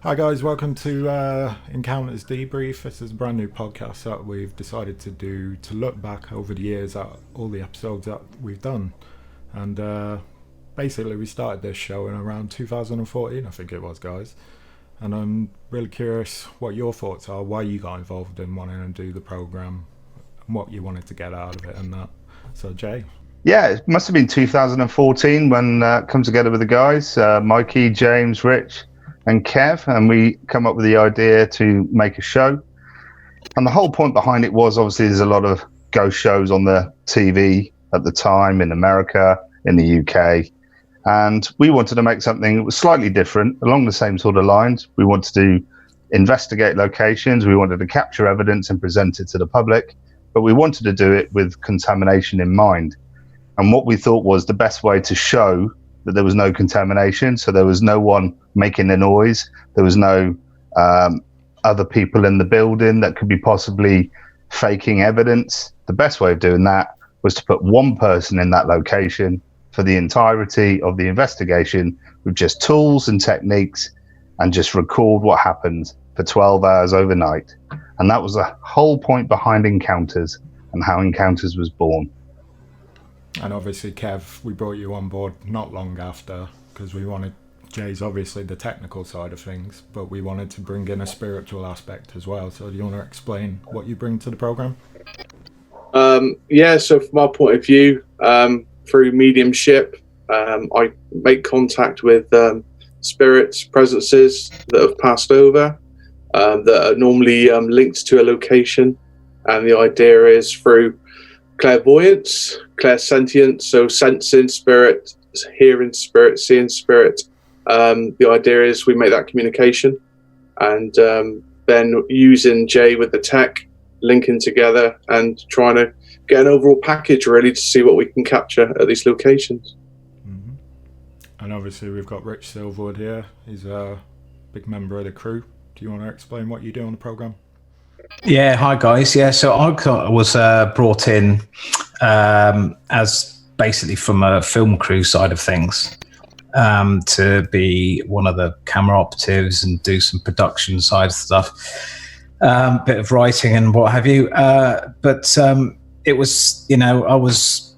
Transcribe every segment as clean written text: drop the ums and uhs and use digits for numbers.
Hi guys, welcome to Encounters Debrief. This is a brand new podcast that we've decided to do to look back over the years at all the episodes that we've done. And basically we started this show in around 2014, I think it was, guys. And I'm really curious what your thoughts are, why you got involved in wanting to do the programme, and what you wanted to get out of it and that. So Jay? Yeah, it must have been 2014 when come together with the guys, Mikey, James, Rich and Kev, and we come up with the idea to make a show. And the whole point behind it was, obviously there's a lot of ghost shows on the TV at the time in America, in the UK, and we wanted to make something that was slightly different along the same sort of lines. We wanted to investigate locations, we wanted to capture evidence and present it to the public, but we wanted to do it with contamination in mind. And what we thought was the best way to show that there was no contamination, so there was no one making a noise, there was no other people in the building that could be possibly faking evidence. The best way of doing that was to put one person in that location for the entirety of the investigation with just tools and techniques, and just record what happened for 12 hours overnight. And that was the whole point behind Encounters and how Encounters was born. And obviously, Kev, we brought you on board not long after because we wanted, Jay's obviously the technical side of things, but we wanted to bring in a spiritual aspect as well. So do you want to explain what you bring to the program? So from our point of view, through mediumship, I make contact with spirits, presences that have passed over, that are normally linked to a location. And the idea is through clairvoyance, clairsentience, so sensing spirit, hearing spirit, seeing spirit. The idea is we make that communication, and then using Jay with the tech, linking together and trying to get an overall package really to see what we can capture at these locations. Mm-hmm. And obviously we've got Rich Silverwood here. He's a big member of the crew. Do you want to explain what you do on the program? Yeah, hi guys. Yeah, so I was brought in as basically from a film crew side of things, to be one of the camera operatives and do some production side stuff, bit of writing and what have you. But it was, I was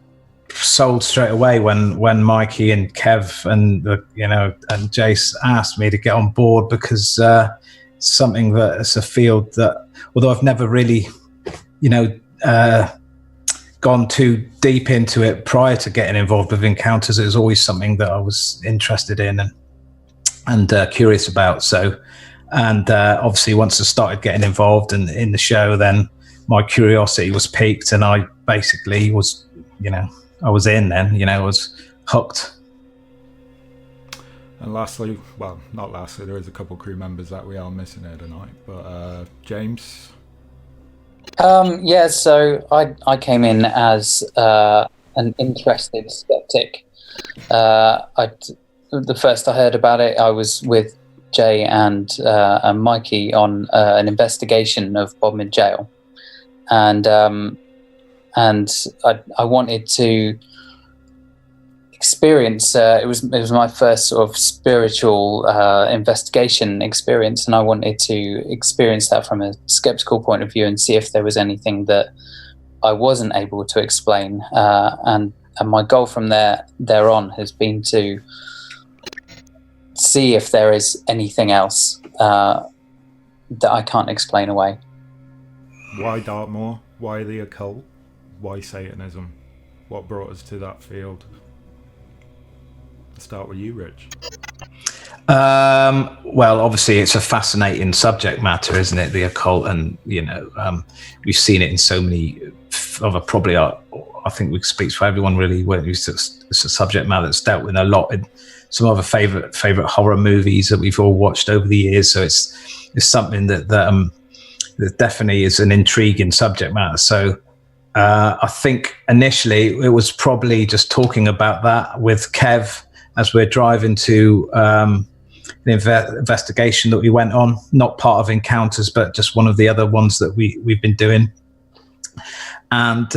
sold straight away when Mikey and Kev and and Jace asked me to get on board, because something that it's a field that, although I've never really, gone too deep into it prior to getting involved with Encounters, it was always something that I was interested in and curious about. So, and obviously once I started getting involved in the show, then my curiosity was piqued, and I basically was, I was in then, I was hooked. And lastly, well, not lastly, there is a couple crew members that we are missing here tonight, but James? So I came in as an interested skeptic. The first I heard about it, I was with Jay and Mikey on an investigation of Bodmin Jail, and I wanted to experience. It was my first sort of spiritual investigation experience, and I wanted to experience that from a skeptical point of view and see if there was anything that I wasn't able to explain. And my goal from there on has been to see if there is anything else that I can't explain away. Why Dartmoor? Why the occult? Why Satanism? What brought us to that field? Start with you, Rich. Well, obviously it's a fascinating subject matter, isn't it? The occult, and we've seen it in so many other, probably I think we speak for everyone really. It's a subject matter that's dealt with a lot in some other favorite horror movies that we've all watched over the years. So it's something that definitely is an intriguing subject matter. So I think initially it was probably just talking about that with Kev as we're driving to an investigation that we went on, not part of Encounters, but just one of the other ones that we've been doing. And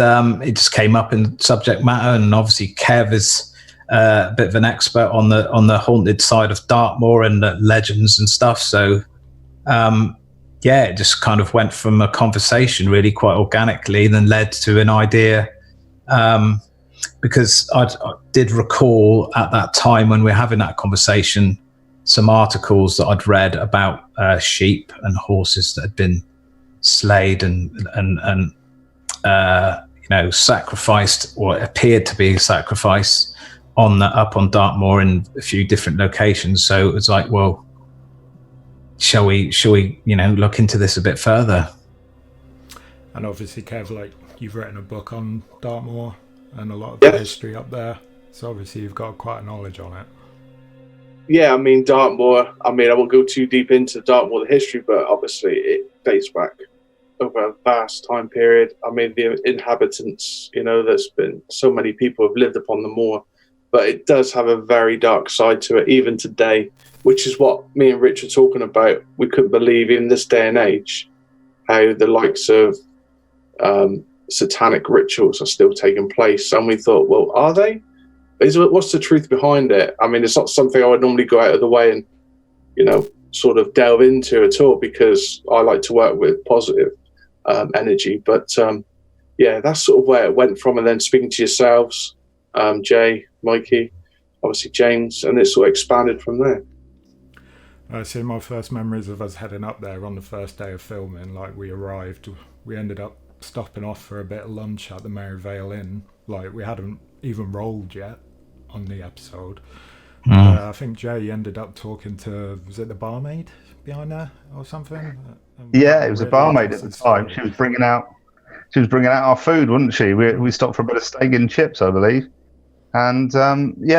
it just came up in subject matter. And obviously Kev is a bit of an expert on the haunted side of Dartmoor and the legends and stuff. So it just kind of went from a conversation really quite organically, then led to an idea. Because I did recall at that time when we were having that conversation, some articles that I'd read about sheep and horses that had been slayed and sacrificed, or appeared to be sacrificed up on Dartmoor in a few different locations. So it was like, well, shall we look into this a bit further? And obviously, Kev, like, you've written a book on Dartmoor and a lot of the history up there, so obviously you've got quite a knowledge on it. Yeah, I mean, Dartmoor, I won't go too deep into Dartmoor, the history, but obviously it dates back over a vast time period. I mean, the inhabitants, there's been so many people who have lived upon the moor, but it does have a very dark side to it, even today, which is what me and Rich are talking about. We couldn't believe in this day and age how the likes of satanic rituals are still taking place. And we thought, well, are they? What's the truth behind it? I mean, it's not something I would normally go out of the way and, sort of delve into at all, because I like to work with positive energy. But that's sort of where it went from. And then speaking to yourselves, Jay, Mikey, obviously James, and it sort of expanded from there. So my first memories of us heading up there on the first day of filming, like, we arrived, we ended up stopping off for a bit of lunch at the Maryvale Inn. Like, we hadn't even rolled yet on the episode. I think Jay ended up talking to, was it the barmaid behind there or something? Yeah, it was a barmaid at the time. She was bringing out our food, wasn't she? We stopped for a bit of steak and chips, I believe. And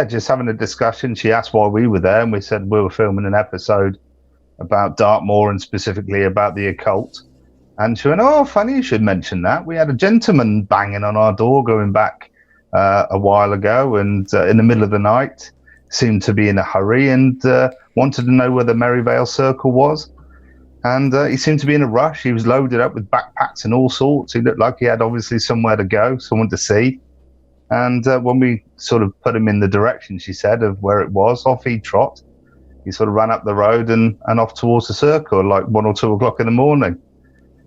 just having a discussion. She asked why we were there, and we said we were filming an episode about Dartmoor and specifically about the occult. And she went, "Oh, funny you should mention that. We had a gentleman banging on our door going back a while ago, and in the middle of the night, seemed to be in a hurry and wanted to know where the Maryvale Circle was. And he seemed to be in a rush. He was loaded up with backpacks and all sorts. He looked like he had obviously somewhere to go, someone to see. And when we sort of put him in the direction, she said, of where it was, off he'd trot. He sort of ran up the road and off towards the circle, like 1 or 2 o'clock in the morning.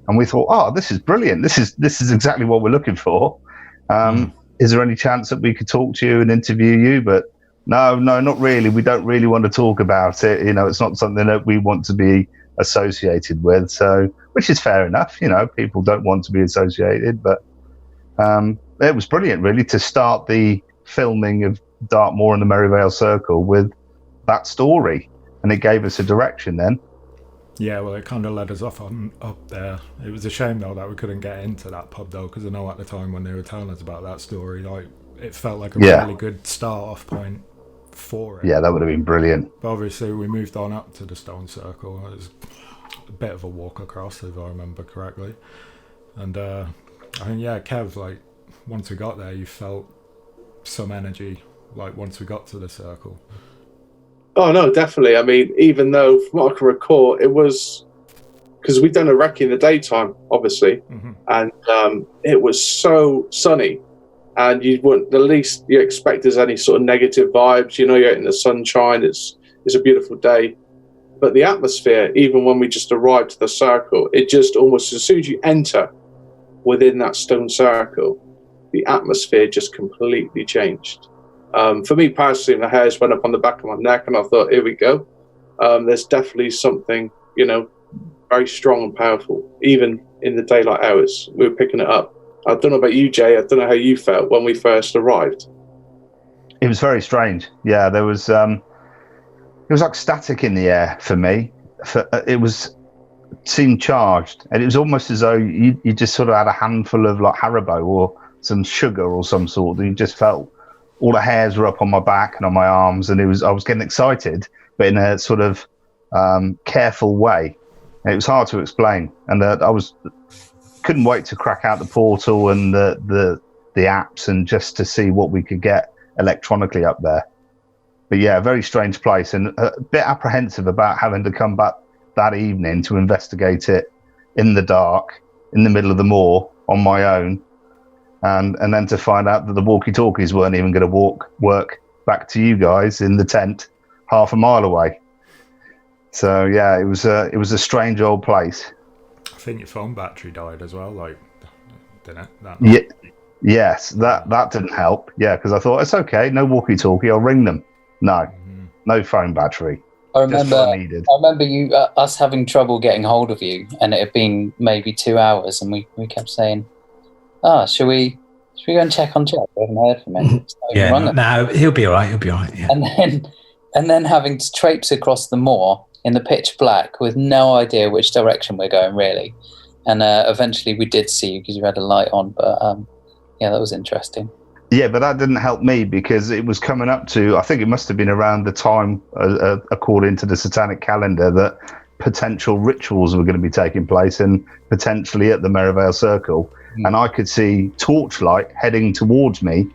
And we thought, oh, this is brilliant. This is exactly what we're looking for. Is there any chance that we could talk to you and interview you? But no, not really. We don't really want to talk about it. It's not something that we want to be associated with. So, which is fair enough. People don't want to be associated. But it was brilliant, really, to start the filming of Dartmoor and the Maryvale Circle with that story. And it gave us a direction then. Yeah, well, it kind of led us up there. It was a shame, though, that we couldn't get into that pub, though, because I know at the time when they were telling us about that story, like, it felt like a really good start-off point for it. Yeah, that would have been brilliant. But obviously, we moved on up to the Stone Circle. It was a bit of a walk across, if I remember correctly. And I think, Kev, like, once we got there, you felt some energy, like, once we got to the circle. Oh, no, definitely. I mean, even though, from what I can recall, it was... Because we'd done a recce in the daytime, obviously, and it was so sunny, and you wouldn't, the least you expect there's any sort of negative vibes. You're out in the sunshine, it's a beautiful day. But the atmosphere, even when we just arrived to the circle, it just almost, as soon as you enter within that stone circle, the atmosphere just completely changed. For me personally, the hairs went up on the back of my neck, and I thought, here we go. There's definitely something, very strong and powerful, even in the daylight hours. We were picking it up. I don't know about you, Jay. I don't know how you felt when we first arrived. It was very strange. Yeah, there was... it was like static in the air for me. It seemed charged, and it was almost as though you just sort of had a handful of like Haribo or some sugar or some sort, and you just felt all the hairs were up on my back and on my arms, and I was getting excited, but in a sort of careful way. And it was hard to explain, and couldn't wait to crack out the portal and the apps and just to see what we could get electronically up there. But yeah, a very strange place, and a bit apprehensive about having to come back that evening to investigate it in the dark, in the middle of the moor, on my own, and then to find out that the walkie-talkies weren't even going to work back to you guys in the tent, half a mile away. So yeah, it was a strange old place. I think your phone battery died as well, like, didn't it? Yeah, yes, that didn't help. Yeah, because I thought it's okay, no walkie-talkie, I'll ring them. No, no phone battery. I remember us having trouble getting hold of you, and it had been maybe 2 hours, and we kept saying, should we go and check on Jack? We haven't heard from him. So no, he'll be all right. He'll be all right. Yeah. And then having to traipse across the moor in the pitch black with no idea which direction we're going, really. And eventually we did see you because you had a light on, but that was interesting. Yeah, but that didn't help me because it was coming up to, I think it must have been around the time, according to the satanic calendar, that potential rituals were going to be taking place and potentially at the Merivale Circle. And I could see torchlight heading towards me,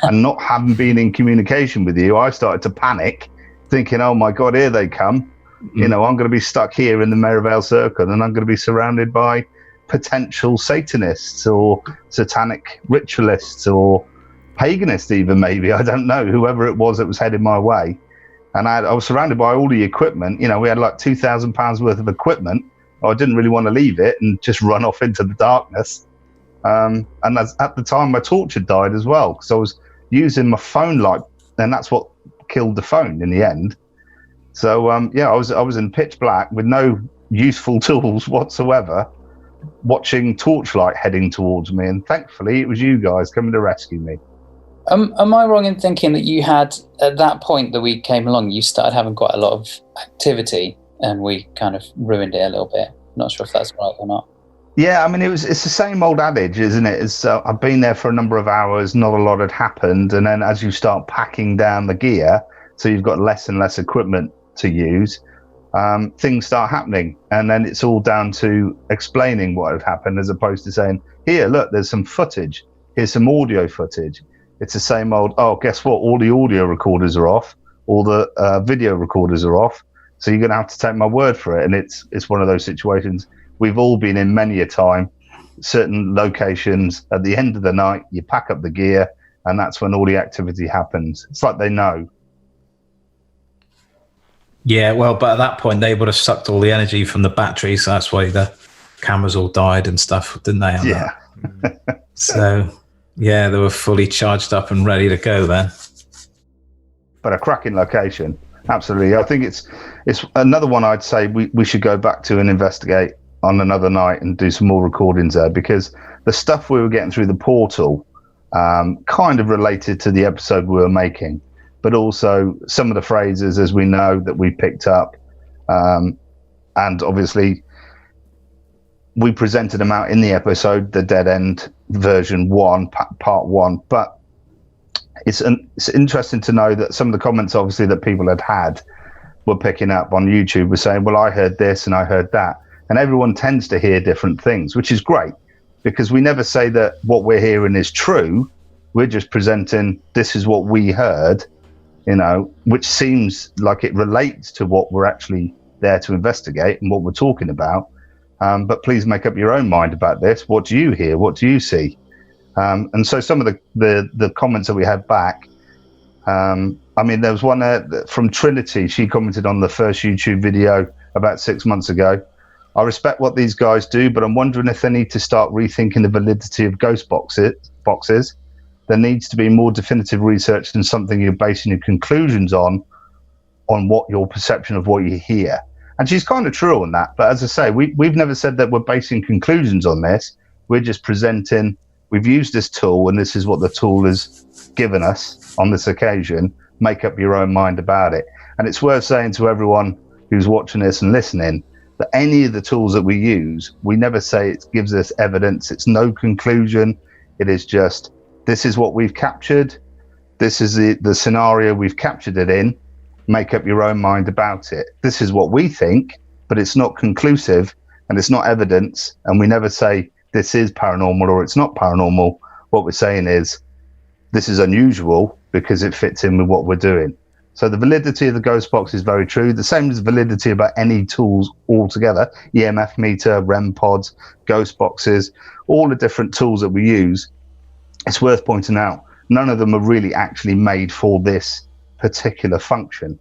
and not having been in communication with you, I started to panic, thinking, oh my God, here they come. I'm going to be stuck here in the Merivale Circle, and I'm going to be surrounded by potential Satanists or satanic ritualists or paganists even, maybe. I don't know, whoever it was that was headed my way. And I was surrounded by all the equipment. We had like £2,000 worth of equipment. I didn't really want to leave it and just run off into the darkness. And at the time, my torch had died as well, because I was using my phone light, and that's what killed the phone in the end. So I was in pitch black with no useful tools whatsoever, watching torchlight heading towards me, and thankfully it was you guys coming to rescue me. Am I wrong in thinking that you had, at that point that we came along, you started having quite a lot of activity, and we kind of ruined it a little bit? Not sure if that's right or not. Yeah, I mean, it's the same old adage, isn't it? I've been there for a number of hours, not a lot had happened, and then as you start packing down the gear, so you've got less and less equipment to use, things start happening, and then it's all down to explaining what had happened, as opposed to saying, here, look, there's some footage, here's some audio footage. It's the same old, guess what, all the audio recorders are off, all the video recorders are off, so you're going to have to take my word for it. And it's one of those situations we've all been in many a time. Certain locations, at the end of the night, you pack up the gear, and that's when all the activity happens. It's like they know. Yeah, well, but at that point, they would have sucked all the energy from the batteries, so that's why the cameras all died and stuff, didn't they? Yeah. So, yeah, they were fully charged up and ready to go then. But a cracking location, absolutely. I think it's another one I'd say we should go back to and investigate on another night and do some more recordings there, because the stuff we were getting through the portal kind of related to the episode we were making, but also some of the phrases, as we know, that we picked up, and obviously we presented them out in the episode, the Dead End version 1, part 1. But it's interesting to know that some of the comments, obviously, that people had were picking up on YouTube, were saying, well, I heard this and I heard that. And everyone tends to hear different things, which is great, because we never say that what we're hearing is true. We're just presenting, this is what we heard, which seems like it relates to what we're actually there to investigate and what we're talking about. But please make up your own mind about this. What do you hear? What do you see? And so some of the comments that we had back, I mean, there was one from Trinity. She commented on the first YouTube video about 6 months ago. I respect what these guys do, but I'm wondering if they need to start rethinking the validity of ghost boxes. There needs to be more definitive research than something you're basing your conclusions on what your perception of what you hear. And she's kind of true on that. But as I say, we've never said that we're basing conclusions on this. We're just presenting, we've used this tool, and this is what the tool has given us on this occasion. Make up your own mind about it. And it's worth saying to everyone who's watching this and listening that any of the tools that we use, we never say it gives us evidence. It's no conclusion. It is just, this is what we've captured. This is the scenario we've captured it in. Make up your own mind about it. This is what we think, but it's not conclusive and it's not evidence. And we never say this is paranormal or it's not paranormal. What we're saying is this is unusual because it fits in with what we're doing. So the validity of the ghost box is very true. The same as validity about any tools altogether. EMF meter, REM pods, ghost boxes, all the different tools that we use. It's worth pointing out, none of them are really actually made for this particular function.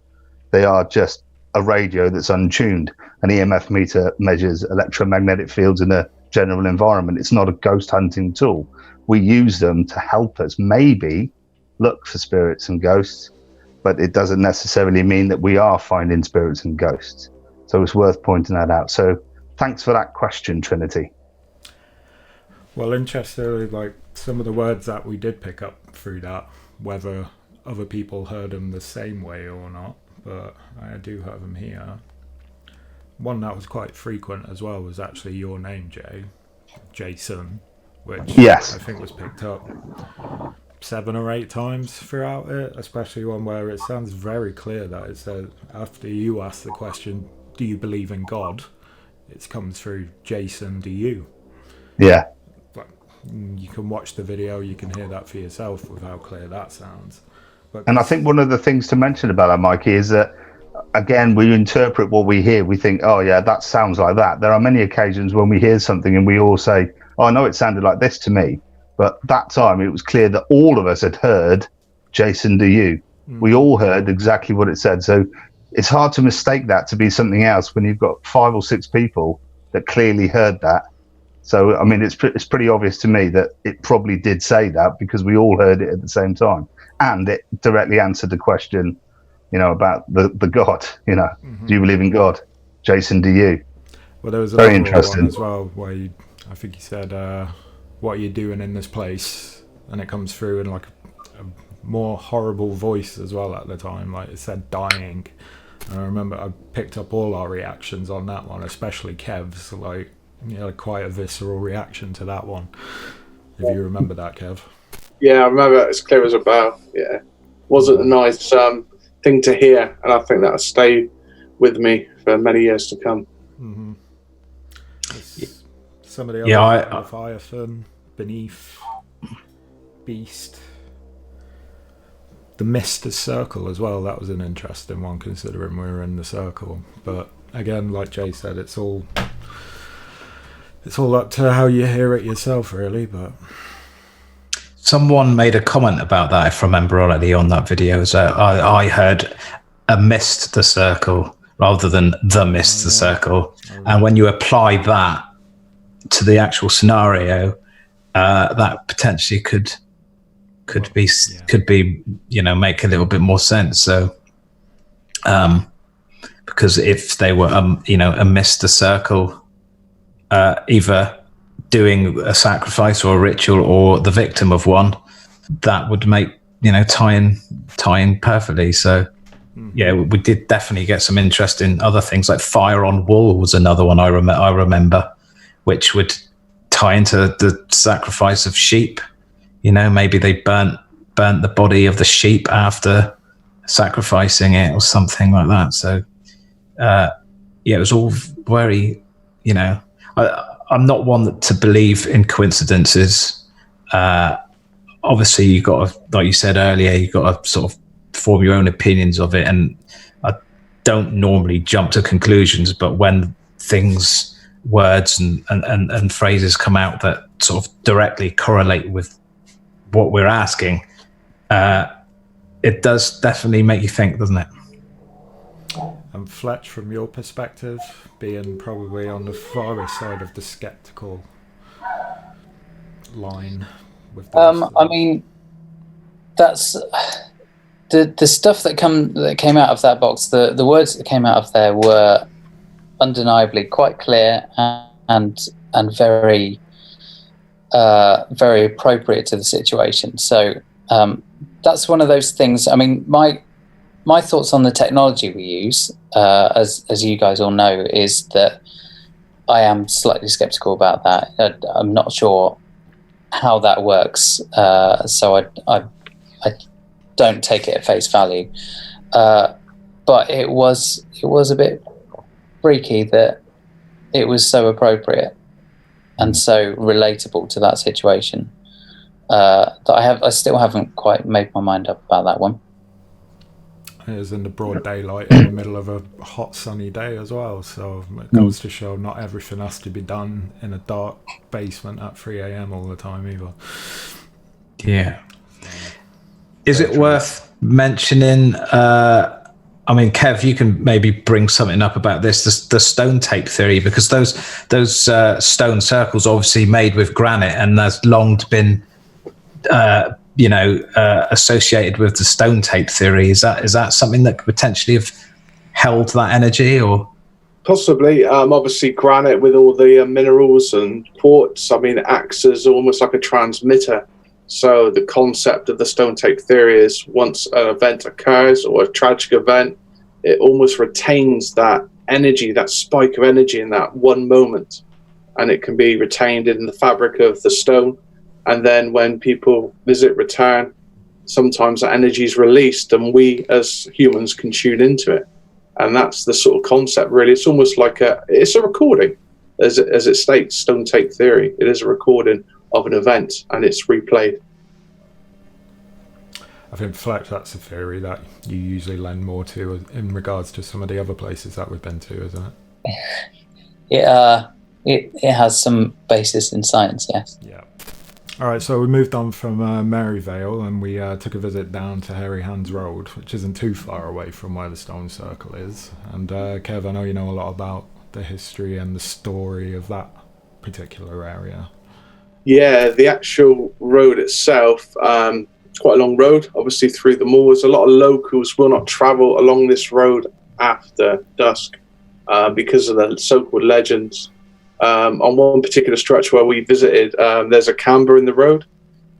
They are just a radio that's untuned. An EMF meter measures electromagnetic fields in a general environment. It's not a ghost hunting tool. We use them to help us maybe look for spirits and ghosts, but it doesn't necessarily mean that we are finding spirits and ghosts. So it's worth pointing that out. So thanks for that question, Trinity. Well, interestingly, like some of the words that we did pick up through that, whether other people heard them the same way or not, but I do have them here. One that was quite frequent as well was actually your name, Jason, which yes, I think was picked up 7 or 8 times throughout it, especially one where it sounds very clear that it says, after you ask the question, do you believe in God? It comes through, Jason, do you? Yeah. But you can watch the video, you can hear that for yourself with how clear that sounds. And I think one of the things to mention about that, Mikey, is that, again, we interpret what we hear. We think, oh, yeah, that sounds like that. There are many occasions when we hear something and we all say, oh, I know it sounded like this to me. But that time it was clear that all of us had heard, Jason, do you? We all heard exactly what it said. So it's hard to mistake that to be something else when you've got 5 or 6 people that clearly heard that. So, I mean, it's pretty obvious to me that it probably did say that because we all heard it at the same time. And it directly answered the question, you know, about the God, you know, do you believe in God? Jason, do you? Well, there was very another interesting one as well where I think you said, what are you doing in this place? And it comes through in like a more horrible voice as well at the time, like it said dying. And I remember I picked up all our reactions on that one, especially Kev's, like, you know, quite a visceral reaction to that one. If you remember that, Kev. Yeah, I remember it as clear as a bell. Yeah, wasn't a nice thing to hear, and I think that'll stay with me for many years to come. Mm-hmm. Some of the other Leviathan, Beneath, Beast, the Mist Circle as well. That was an interesting one considering we were in the circle. But again, like Jay said, it's all up to how you hear it yourself, really. But someone made a comment about that, if I remember already, on that video. So I heard a mist the circle rather than the mist the circle. And when you apply that to the actual scenario, that potentially could be, you know, make a little bit more sense. So because if they were you know, a mist the circle, either doing a sacrifice or a ritual or the victim of one, that would make, you know, tie in perfectly. So yeah, we did definitely get some interesting other things, like Fire on Wool was another one I remember, which would tie into the sacrifice of sheep. You know, maybe they burnt the body of the sheep after sacrificing it or something like that. So yeah, it was all very, you know, I'm not one to believe in coincidences. Obviously, you got to, like you said earlier, you got to sort of form your own opinions of it. And I don't normally jump to conclusions, but when things, words and phrases come out that sort of directly correlate with what we're asking, it does definitely make you think, doesn't it? And Fletch, from your perspective, being probably on the farthest side of the skeptical line with the I mean, that's the stuff that came out of that box. The words that came out of there were undeniably quite clear and very very appropriate to the situation. So that's one of those things. I mean, my thoughts on the technology we use, as you guys all know, is that I am slightly skeptical about that. I'm not sure how that works, so I don't take it at face value. But it was a bit freaky that it was so appropriate and so relatable to that situation, that I still haven't quite made my mind up about that one. It was in the broad daylight in the middle of a hot sunny day as well, so it goes to show not everything has to be done in a dark basement at 3 a.m. all the time either. Yeah. Is it worth mentioning? I mean, Kev, you can maybe bring something up about this, the stone tape theory, because those stone circles obviously made with granite, and that's long been, associated with the stone tape theory. Is that something that could potentially have held that energy, or? Possibly. Obviously, granite with all the minerals and quartz, I mean, it acts as almost like a transmitter. So the concept of the stone tape theory is once an event occurs or a tragic event, it almost retains that energy, that spike of energy in that one moment. And it can be retained in the fabric of the stone. And then when people return, sometimes that energy is released and we as humans can tune into it. And that's the sort of concept, really. It's almost like it's a recording, as it states, stone tape theory. It is a recording of an event, and it's replayed. I think, Fletch, that's a theory that you usually lend more to in regards to some of the other places that we've been to, isn't it? It has some basis in science, yes. Yeah. All right, so we moved on from Maryvale, and we took a visit down to Hairy Hands Road, which isn't too far away from where the Stone Circle is. And Kev, I know you know a lot about the history and the story of that particular area. Yeah, the actual road itself, quite a long road, obviously through the moors. A lot of locals will not travel along this road after dusk because of the so-called legends. On one particular stretch where we visited, there's a camber in the road,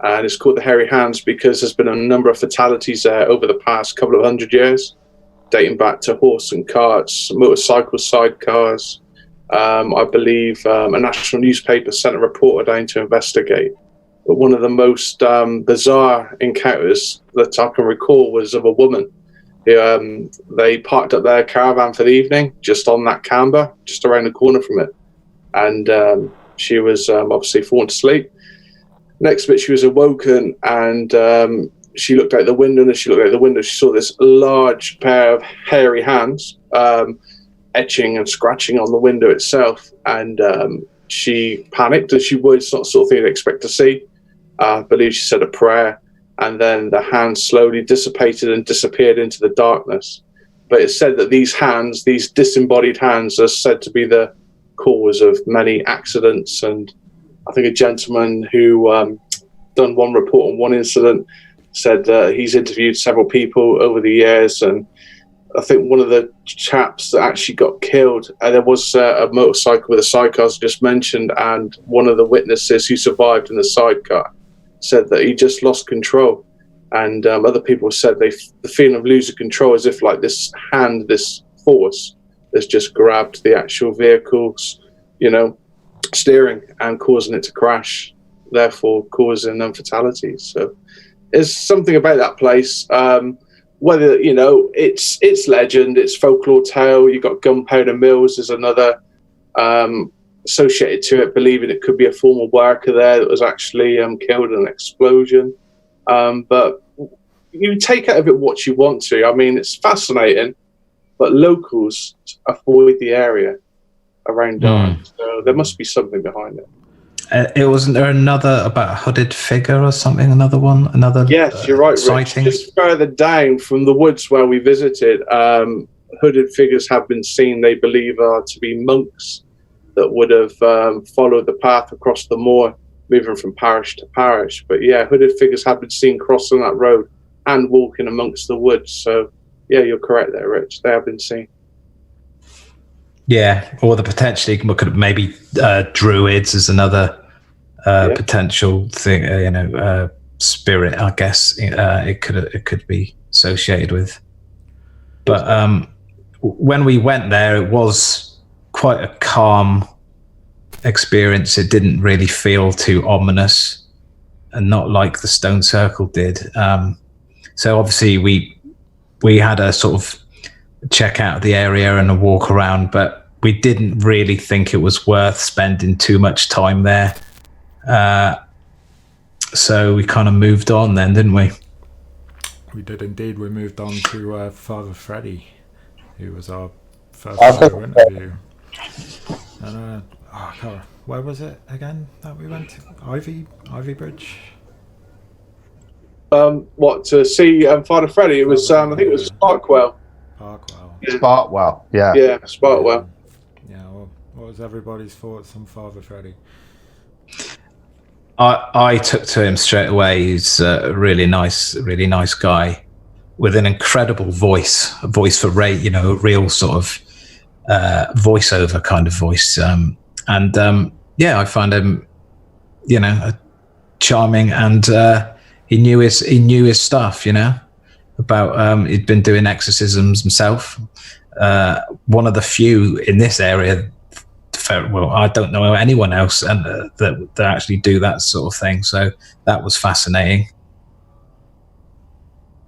and it's called the Hairy Hands because there's been a number of fatalities there over the past couple of 100 years, dating back to horse and carts, motorcycle sidecars. I believe a national newspaper sent a reporter down to investigate. But one of the most bizarre encounters that I can recall was of a woman. They parked up their caravan for the evening, just on that camber, just around the corner from it. And she was obviously fallen asleep. Next bit, she was awoken, and she looked out the window, and as she looked out the window, she saw this large pair of hairy hands etching and scratching on the window itself. And she panicked, as she would. It's not the sort of thing you'd expect to see. I believe she said a prayer, and then the hands slowly dissipated and disappeared into the darkness. But it's said that these hands, these disembodied hands, are said to be the cause of many accidents. And I think a gentleman who done one report on one incident said he's interviewed several people over the years, and I think one of the chaps that actually got killed, there was a motorcycle with a sidecar, as I just mentioned, and one of the witnesses who survived in the sidecar said that he just lost control. And other people said the feeling of losing control as if like this hand, this force, has just grabbed the actual vehicle's, steering and causing it to crash, therefore causing fatalities. So there's something about that place. Whether, it's legend, it's folklore tale. You've got gunpowder mills, there's another associated to it, believing it could be a former worker there that was actually killed in an explosion. But you take out of it what you want to. I mean, it's fascinating, but locals avoid the area around dark. So there must be something behind it. It wasn't there another about a hooded figure or something? Yes, you're right, sighting? Rich. Just further down from the woods where we visited, hooded figures have been seen. They believe are to be monks that would have followed the path across the moor, moving from parish to parish. But yeah, hooded figures have been seen crossing that road and walking amongst the woods. So yeah, you're correct there, Rich. They have been seen. Yeah, or the potentially could maybe druids as another potential thing. Spirit. I guess it could be associated with. But when we went there, it was quite a calm experience. It didn't really feel too ominous, and not like the Stone Circle did. So obviously we had a sort of check out the area and a walk around, but we didn't really think it was worth spending too much time there. So we kind of moved on then, didn't we? We did indeed. We moved on to Father Freddy, who was our first ever interview. And where was it again that we went to? Ivy Bridge? What, to see Father Freddy? It was, I think it was Sparkwell. Sparkwell, yeah. Yeah, Sparkwell. Yeah, well, what was everybody's thoughts on Father Freddy? I took to him straight away. He's a really nice guy with an incredible voice, a voice for Ray, you know, a real sort of voiceover kind of voice. I find him, you know, charming, and he knew his stuff, you know, about he'd been doing exorcisms himself. One of the few in this area. Well, I don't know anyone else and that actually do that sort of thing. So that was fascinating.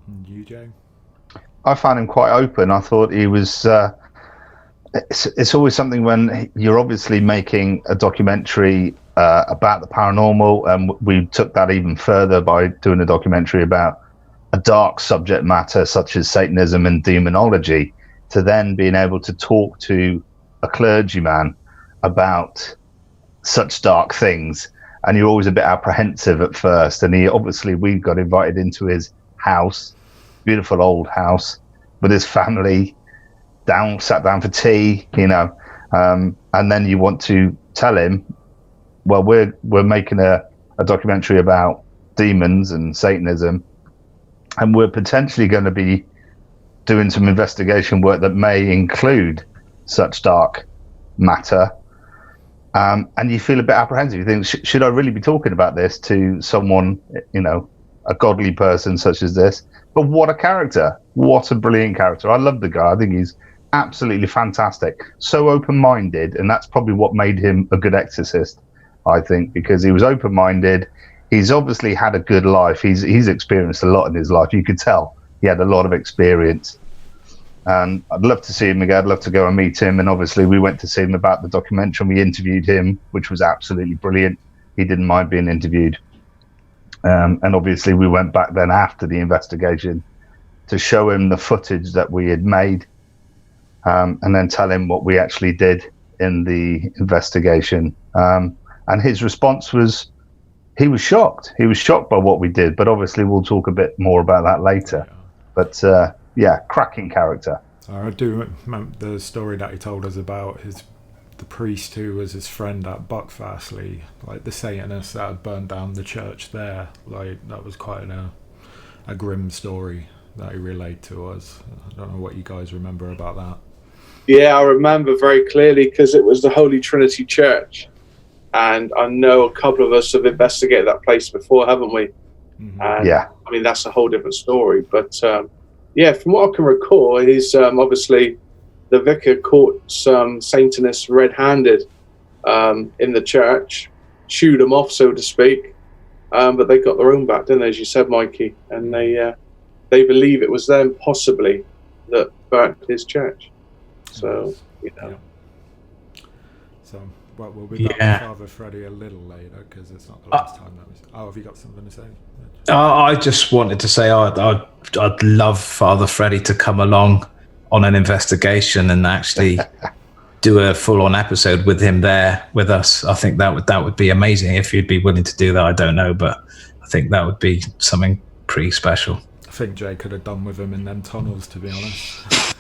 And you, Jay? I found him quite open. I thought he was. It's always something when you're obviously making a documentary about the paranormal, and we took that even further by doing a documentary about a dark subject matter such as Satanism and demonology, to then being able to talk to a clergyman about such dark things, and you're always a bit apprehensive at first. And we got invited into his house, beautiful old house, with his family, sat down for tea, you know, and then you want to tell him, well, we're making a documentary about demons and Satanism, and we're potentially going to be doing some investigation work that may include such dark matter. And you feel a bit apprehensive. You think, should I really be talking about this to someone, you know, a godly person such as this? But what a character. What a brilliant character. I love the guy. I think he's absolutely fantastic. So open-minded, and that's probably what made him a good exorcist, I think, because he was open-minded. He's obviously had a good life. He's experienced a lot in his life. You could tell he had a lot of experience. And I'd love to see him again. I'd love to go and meet him. And obviously we went to see him about the documentary, and we interviewed him, which was absolutely brilliant. He didn't mind being interviewed. And obviously we went back then after the investigation to show him the footage that we had made, and then tell him what we actually did in the investigation. And his response was, he was shocked. He was shocked by what we did, but obviously we'll talk a bit more about that later. But yeah, cracking character. I do remember the story that he told us about the priest who was his friend at Buckfastleigh, like the Satanist that had burned down the church there. Like, that was quite a grim story that he relayed to us. I don't know what you guys remember about that. Yeah, I remember very clearly because it was the Holy Trinity Church. And I know a couple of us have investigated that place before, haven't we? Mm-hmm. And, yeah. I mean, that's a whole different story. But, yeah, from what I can recall, he's obviously the vicar caught some Satanists red-handed in the church, shooed them off, so to speak. But they got their own back, didn't they, as you said, Mikey? And they believe it was them, possibly, that burnt his church. So, you know. Yeah. So, well, we'll be back with Father Freddy a little later, because it's not the last time that was... Oh, have you got something to say? I just wanted to say I'd love Father Freddy to come along on an investigation and actually do a full-on episode with him there with us. I think that would be amazing. If you'd be willing to do that, I don't know, but I think that would be something pretty special. I think Jay could have done with him in them tunnels, to be honest.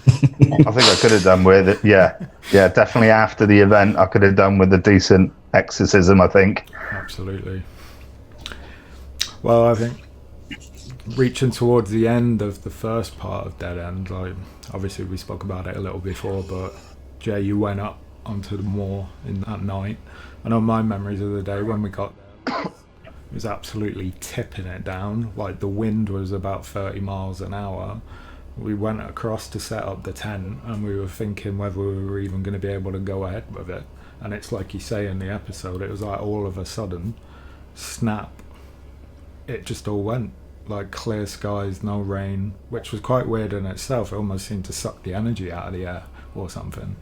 I think I could have done with it. Yeah, definitely after the event, I could have done with a decent exorcism, I think. Absolutely. Well, I think reaching towards the end of the first part of Dead End, like, obviously we spoke about it a little before, but Jay, you went up onto the moor in that night. I know my memories of the day when we got there, it was absolutely tipping it down. Like, the wind was about 30 miles an hour. We went across to set up the tent, and we were thinking whether we were even going to be able to go ahead with it. And it's like you say in the episode, it was like all of a sudden, snap, it just all went. Like, clear skies, no rain, which was quite weird in itself. It almost seemed to suck the energy out of the air or something.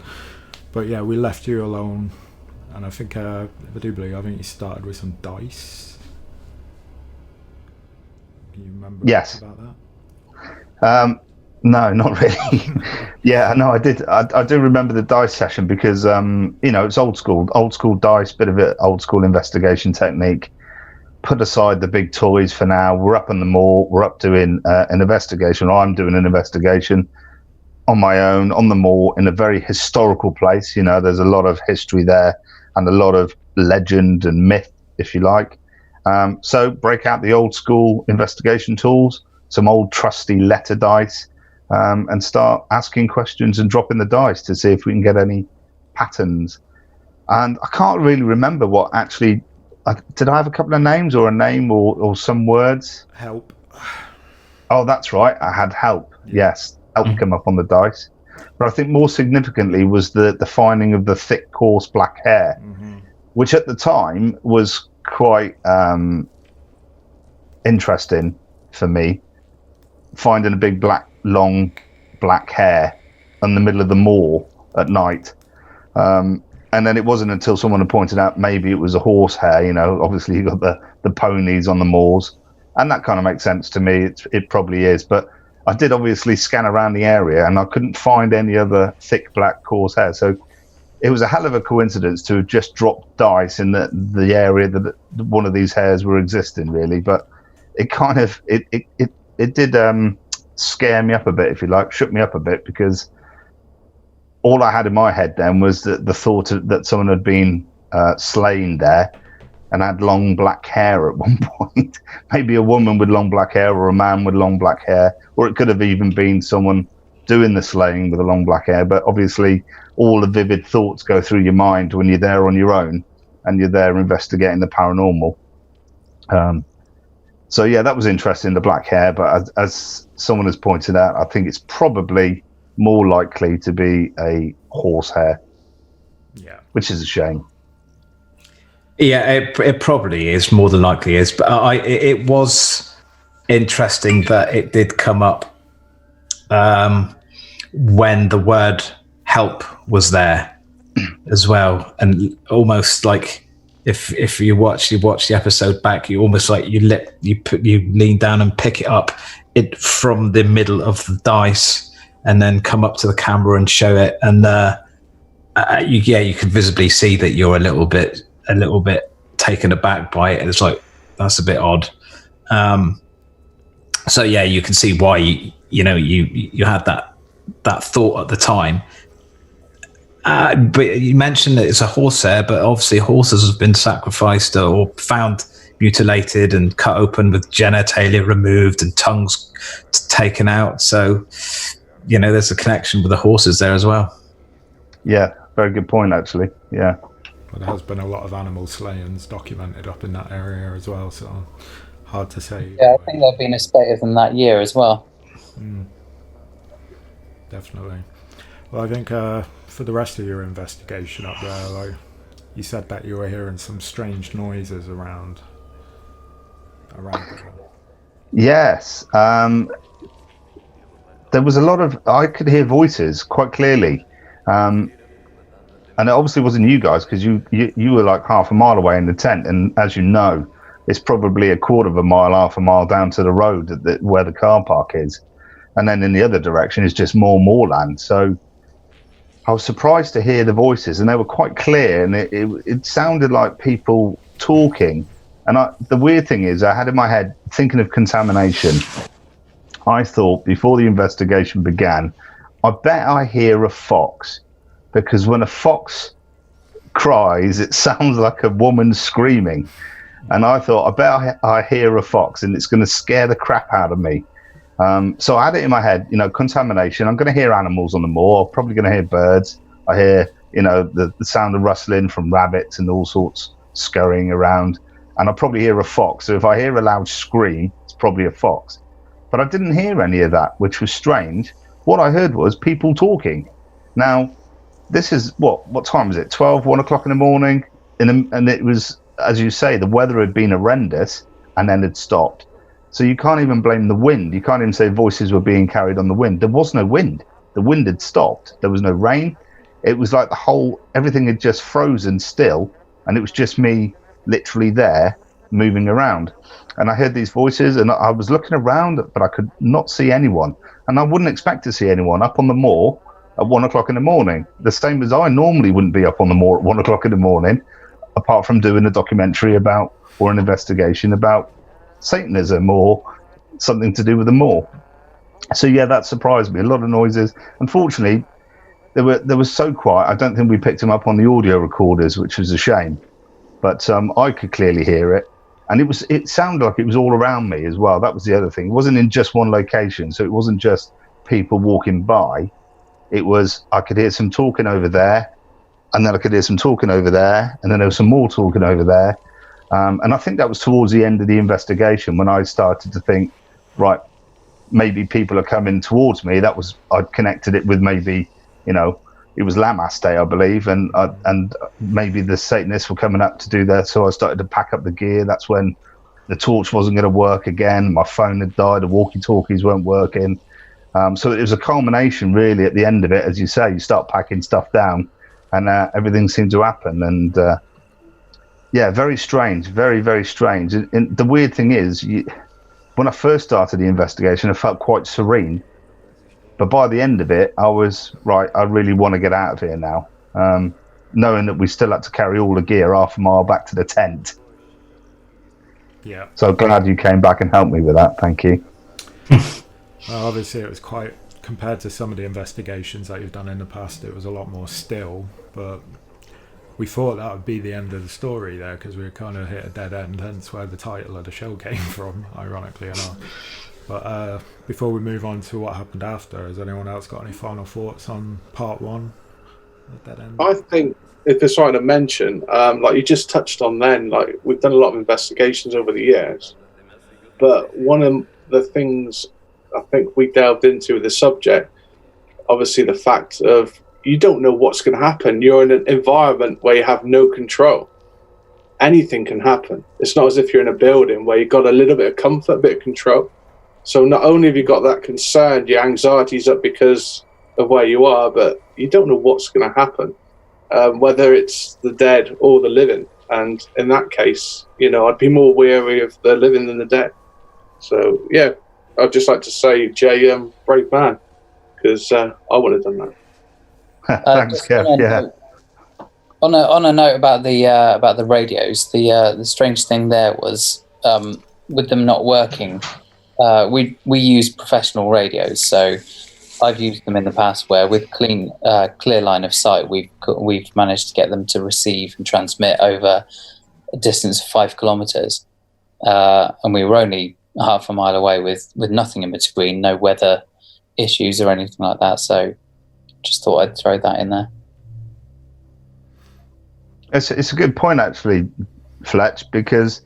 But yeah, we left you alone, and I think, I think you started with some dice. Do you remember about that? No, not really. Yeah, no, I did. I do remember the dice session because, it's old school dice, bit of it, old school investigation technique. put aside the big toys for now. We're up on the moor. We're up doing an investigation. I'm doing an investigation on my own on the moor in a very historical place. You know, there's a lot of history there and a lot of legend and myth, if you like. So break out the old school investigation tools, some old trusty letter dice, and start asking questions and dropping the dice to see if we can get any patterns. And I can't really remember what actually. Did I have a couple of names or a name or some words? Help. Oh, that's right. I had help. Yes, help come up on the dice. But I think more significantly was the finding of the thick, coarse black hair, which at the time was quite interesting for me. Finding a big long black hair in the middle of the moor at night. And then it wasn't until someone had pointed out maybe it was a horse hair. You know, obviously you got the ponies on the moors, and that kind of makes sense to me. It probably is, but I did obviously scan around the area and I couldn't find any other thick black coarse hair. So it was a hell of a coincidence to have just dropped dice in the area that one of these hairs were existing, really. But it kind of it did scare me up a bit, if you like, shook me up a bit, because all I had in my head then was the thought that someone had been slain there and had long black hair at one point. Maybe a woman with long black hair or a man with long black hair, or it could have even been someone doing the slaying with a long black hair. But obviously all the vivid thoughts go through your mind when you're there on your own and you're there investigating the paranormal. So yeah, that was interesting, the black hair. But as someone has pointed out, I think it's probably more likely to be a horsehair. Yeah, which is a shame. Yeah, it probably is, more than likely is. But it was interesting that it did come up when the word help was there as well, and almost like if you watch the episode back, you almost like you lean down and pick it up from the middle of the dice, and then come up to the camera and show it, and you can visibly see that you're a little bit taken aback by it, and it's like, that's a bit odd. So yeah, you can see why you had that thought at the time. But you mentioned that it's a horsehair, but obviously horses have been sacrificed or found mutilated and cut open with genitalia removed and tongues taken out. So, there's a connection with the horses there as well. Yeah, very good point, actually. Yeah. Well, there has been a lot of animal slayings documented up in that area as well, so hard to say. Yeah, I think there'll be a spate of them that year as well. Definitely. Well, I think for the rest of your investigation up there, like you said that you were hearing some strange noises around. Yes. There was a lot of, I could hear voices quite clearly. And it obviously wasn't you guys, because you were like half a mile away in the tent. And as you know, it's probably a quarter of a mile, half a mile down to the road where the car park is. And then in the other direction is just more moorland. So I was surprised to hear the voices, and they were quite clear, and it sounded like people talking. And the weird thing is, I had in my head, thinking of contamination, I thought before the investigation began, I bet I hear a fox, because when a fox cries, it sounds like a woman screaming. And I thought, I bet I hear a fox, and it's going to scare the crap out of me. So I had it in my head, contamination. I'm going to hear animals on the moor. I'm probably going to hear birds. I hear, the sound of rustling from rabbits and all sorts scurrying around. And I'll probably hear a fox. So if I hear a loud scream, it's probably a fox. But I didn't hear any of that, which was strange. What I heard was people talking. Now, this is, what time is it? 1 o'clock in the morning? And it was, as you say, the weather had been horrendous and then had stopped. So you can't even blame the wind. You can't even say voices were being carried on the wind. There was no wind. The wind had stopped. There was no rain. It was like everything had just frozen still. And it was just me literally there moving around. And I heard these voices, and I was looking around, but I could not see anyone. And I wouldn't expect to see anyone up on the moor at 1 o'clock in the morning. The same as I normally wouldn't be up on the moor at 1 o'clock in the morning, apart from doing a documentary about or an investigation about Satanism or something to do with the Moor. So yeah, that surprised me. A lot of noises. Unfortunately, they were so quiet. I don't think we picked them up on the audio recorders, which was a shame. But I could clearly hear it, and it sounded like it was all around me as well. That was the other thing. It wasn't in just one location, so it wasn't just people walking by. It was, I could hear some talking over there, and then I could hear some talking over there, and then there was some more talking over there. And I think that was towards the end of the investigation when I started to think, right, maybe people are coming towards me. I'd connected it with maybe, it was Lammas Day, I believe, and maybe the Satanists were coming up to do that. So I started to pack up the gear. That's when the torch wasn't going to work again. My phone had died. The walkie-talkies weren't working. So it was a culmination, really, at the end of it. As you say, you start packing stuff down, and everything seemed to happen. And yeah, very strange, very, very strange. And the weird thing is, when I first started the investigation, I felt quite serene. But by the end of it, I was, right, I really want to get out of here now. Knowing that we still had to carry all the gear half a mile back to the tent. Yeah. So glad you came back and helped me with that. Thank you. Well, obviously, it was quite, compared to some of the investigations that you've done in the past, it was a lot more still. But we thought that would be the end of the story there, because we were kind of hit a dead end, hence where the title of the show came from, ironically enough. But before we move on to what happened after, has anyone else got any final thoughts on part one of Dead End? I think, if it's right to mention, like you just touched on then, like we've done a lot of investigations over the years, but one of the things I think we delved into with the subject, obviously the fact of you don't know what's going to happen. You're in an environment where you have no control. Anything can happen. It's not as if you're in a building where you've got a little bit of comfort, a bit of control. So not only have you got that concern, your anxiety's up because of where you are, but you don't know what's going to happen, whether it's the dead or the living. And in that case, I'd be more wary of the living than the dead. So, yeah, I'd just like to say, Jay, brave man, because I would have done that. Thanks, Kev. Yeah. On a note about the radios, the strange thing there was with them not working. We use professional radios, so I've used them in the past where with clear line of sight we've managed to get them to receive and transmit over a distance of 5 kilometers, and we were only half a mile away with nothing in between, no weather issues or anything like that. So just thought I'd throw that in there. It's a good point, actually, Fletch, because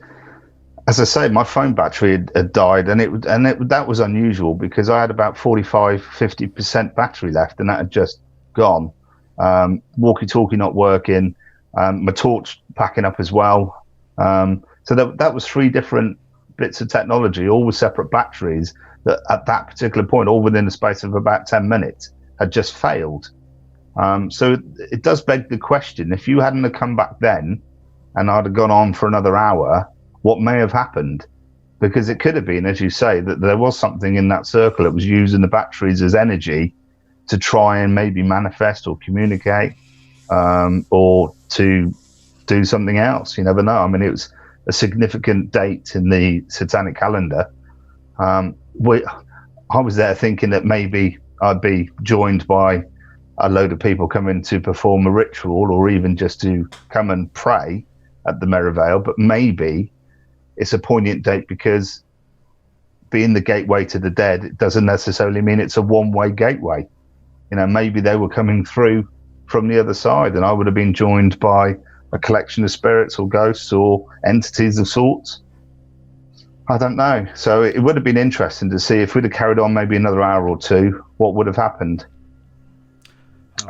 as I say, my phone battery had died, and that was unusual because I had about 45-50% battery left, and that had just gone. Walkie-talkie not working, my torch packing up as well. So that was 3 different bits of technology, all with separate batteries, that at that particular point, all within the space of about 10 minutes, had just failed. So it does beg the question, if you hadn't have come back then, and I'd have gone on for another hour, what may have happened? Because it could have been, as you say, that there was something in that circle that was using the batteries as energy to try and maybe manifest or communicate, or to do something else. You never know. I mean, it was a significant date in the satanic calendar. I was there thinking that maybe I'd be joined by a load of people coming to perform a ritual, or even just to come and pray at the Merivale, but maybe it's a poignant date because being the gateway to the dead, it doesn't necessarily mean it's a one-way gateway. Maybe they were coming through from the other side, and I would have been joined by a collection of spirits or ghosts or entities of sorts. I don't know. So it would have been interesting to see if we'd have carried on maybe another hour or two, what would have happened.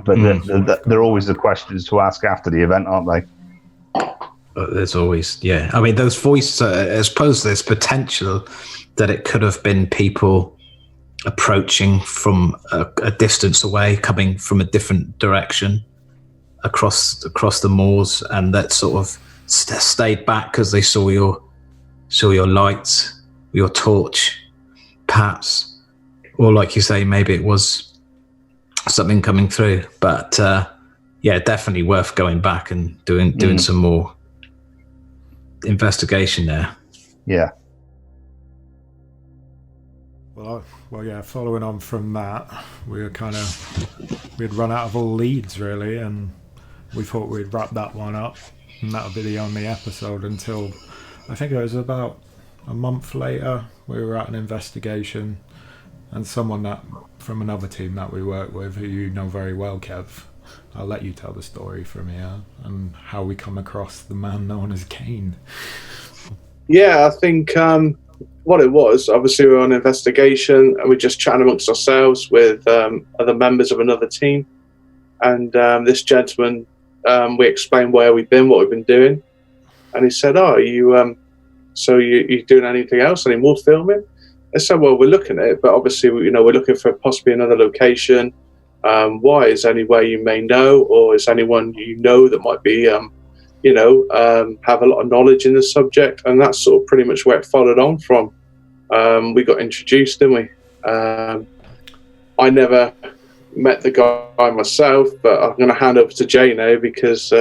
But there are always the questions to ask after the event, aren't they? There's always, yeah. I mean, those voices, I suppose there's potential that it could have been people approaching from a distance away, coming from a different direction across the moors, and that sort of stayed back because they saw your lights, your torch, perhaps. Or like you say, maybe it was something coming through. But yeah, definitely worth going back and doing some more. investigation there. Yeah. Well, yeah. Following on from that, we'd run out of all leads really, and we thought we'd wrap that one up, and that would be the only episode until I think it was about a month later. We were at an investigation, and someone that from another team that we work with, who you know very well, Kev. I'll let you tell the story from here and how we come across the man known as Kane. Yeah, I think what it was, obviously we were on an investigation and we just chatting amongst ourselves with other members of another team. And this gentleman, we explained where we've been, what we've been doing. And he said, "Oh, you doing anything else? Any more filming?" I said, "Well, we're looking at it, but obviously, we're looking for possibly another location. Why? Is there anywhere you may know, or is anyone you know that might be, have a lot of knowledge in the subject?" And that's sort of pretty much where it followed on from. We got introduced, didn't we? I never met the guy myself, but I'm going to hand over to Jay now because,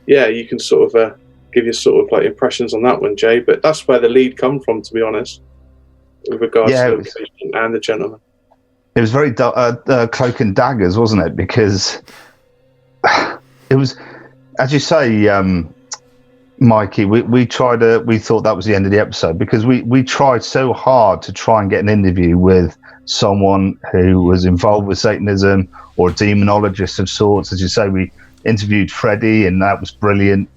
you can sort of give your sort of like impressions on that one, Jay. But that's where the lead come from, to be honest, with regards to the location and the gentleman. It was very cloak and daggers, wasn't it? Because it was, as you say, Mikey, we thought that was the end of the episode because we tried so hard to try and get an interview with someone who was involved with Satanism or a demonologist of sorts. As you say, we interviewed Freddie, and that was brilliant.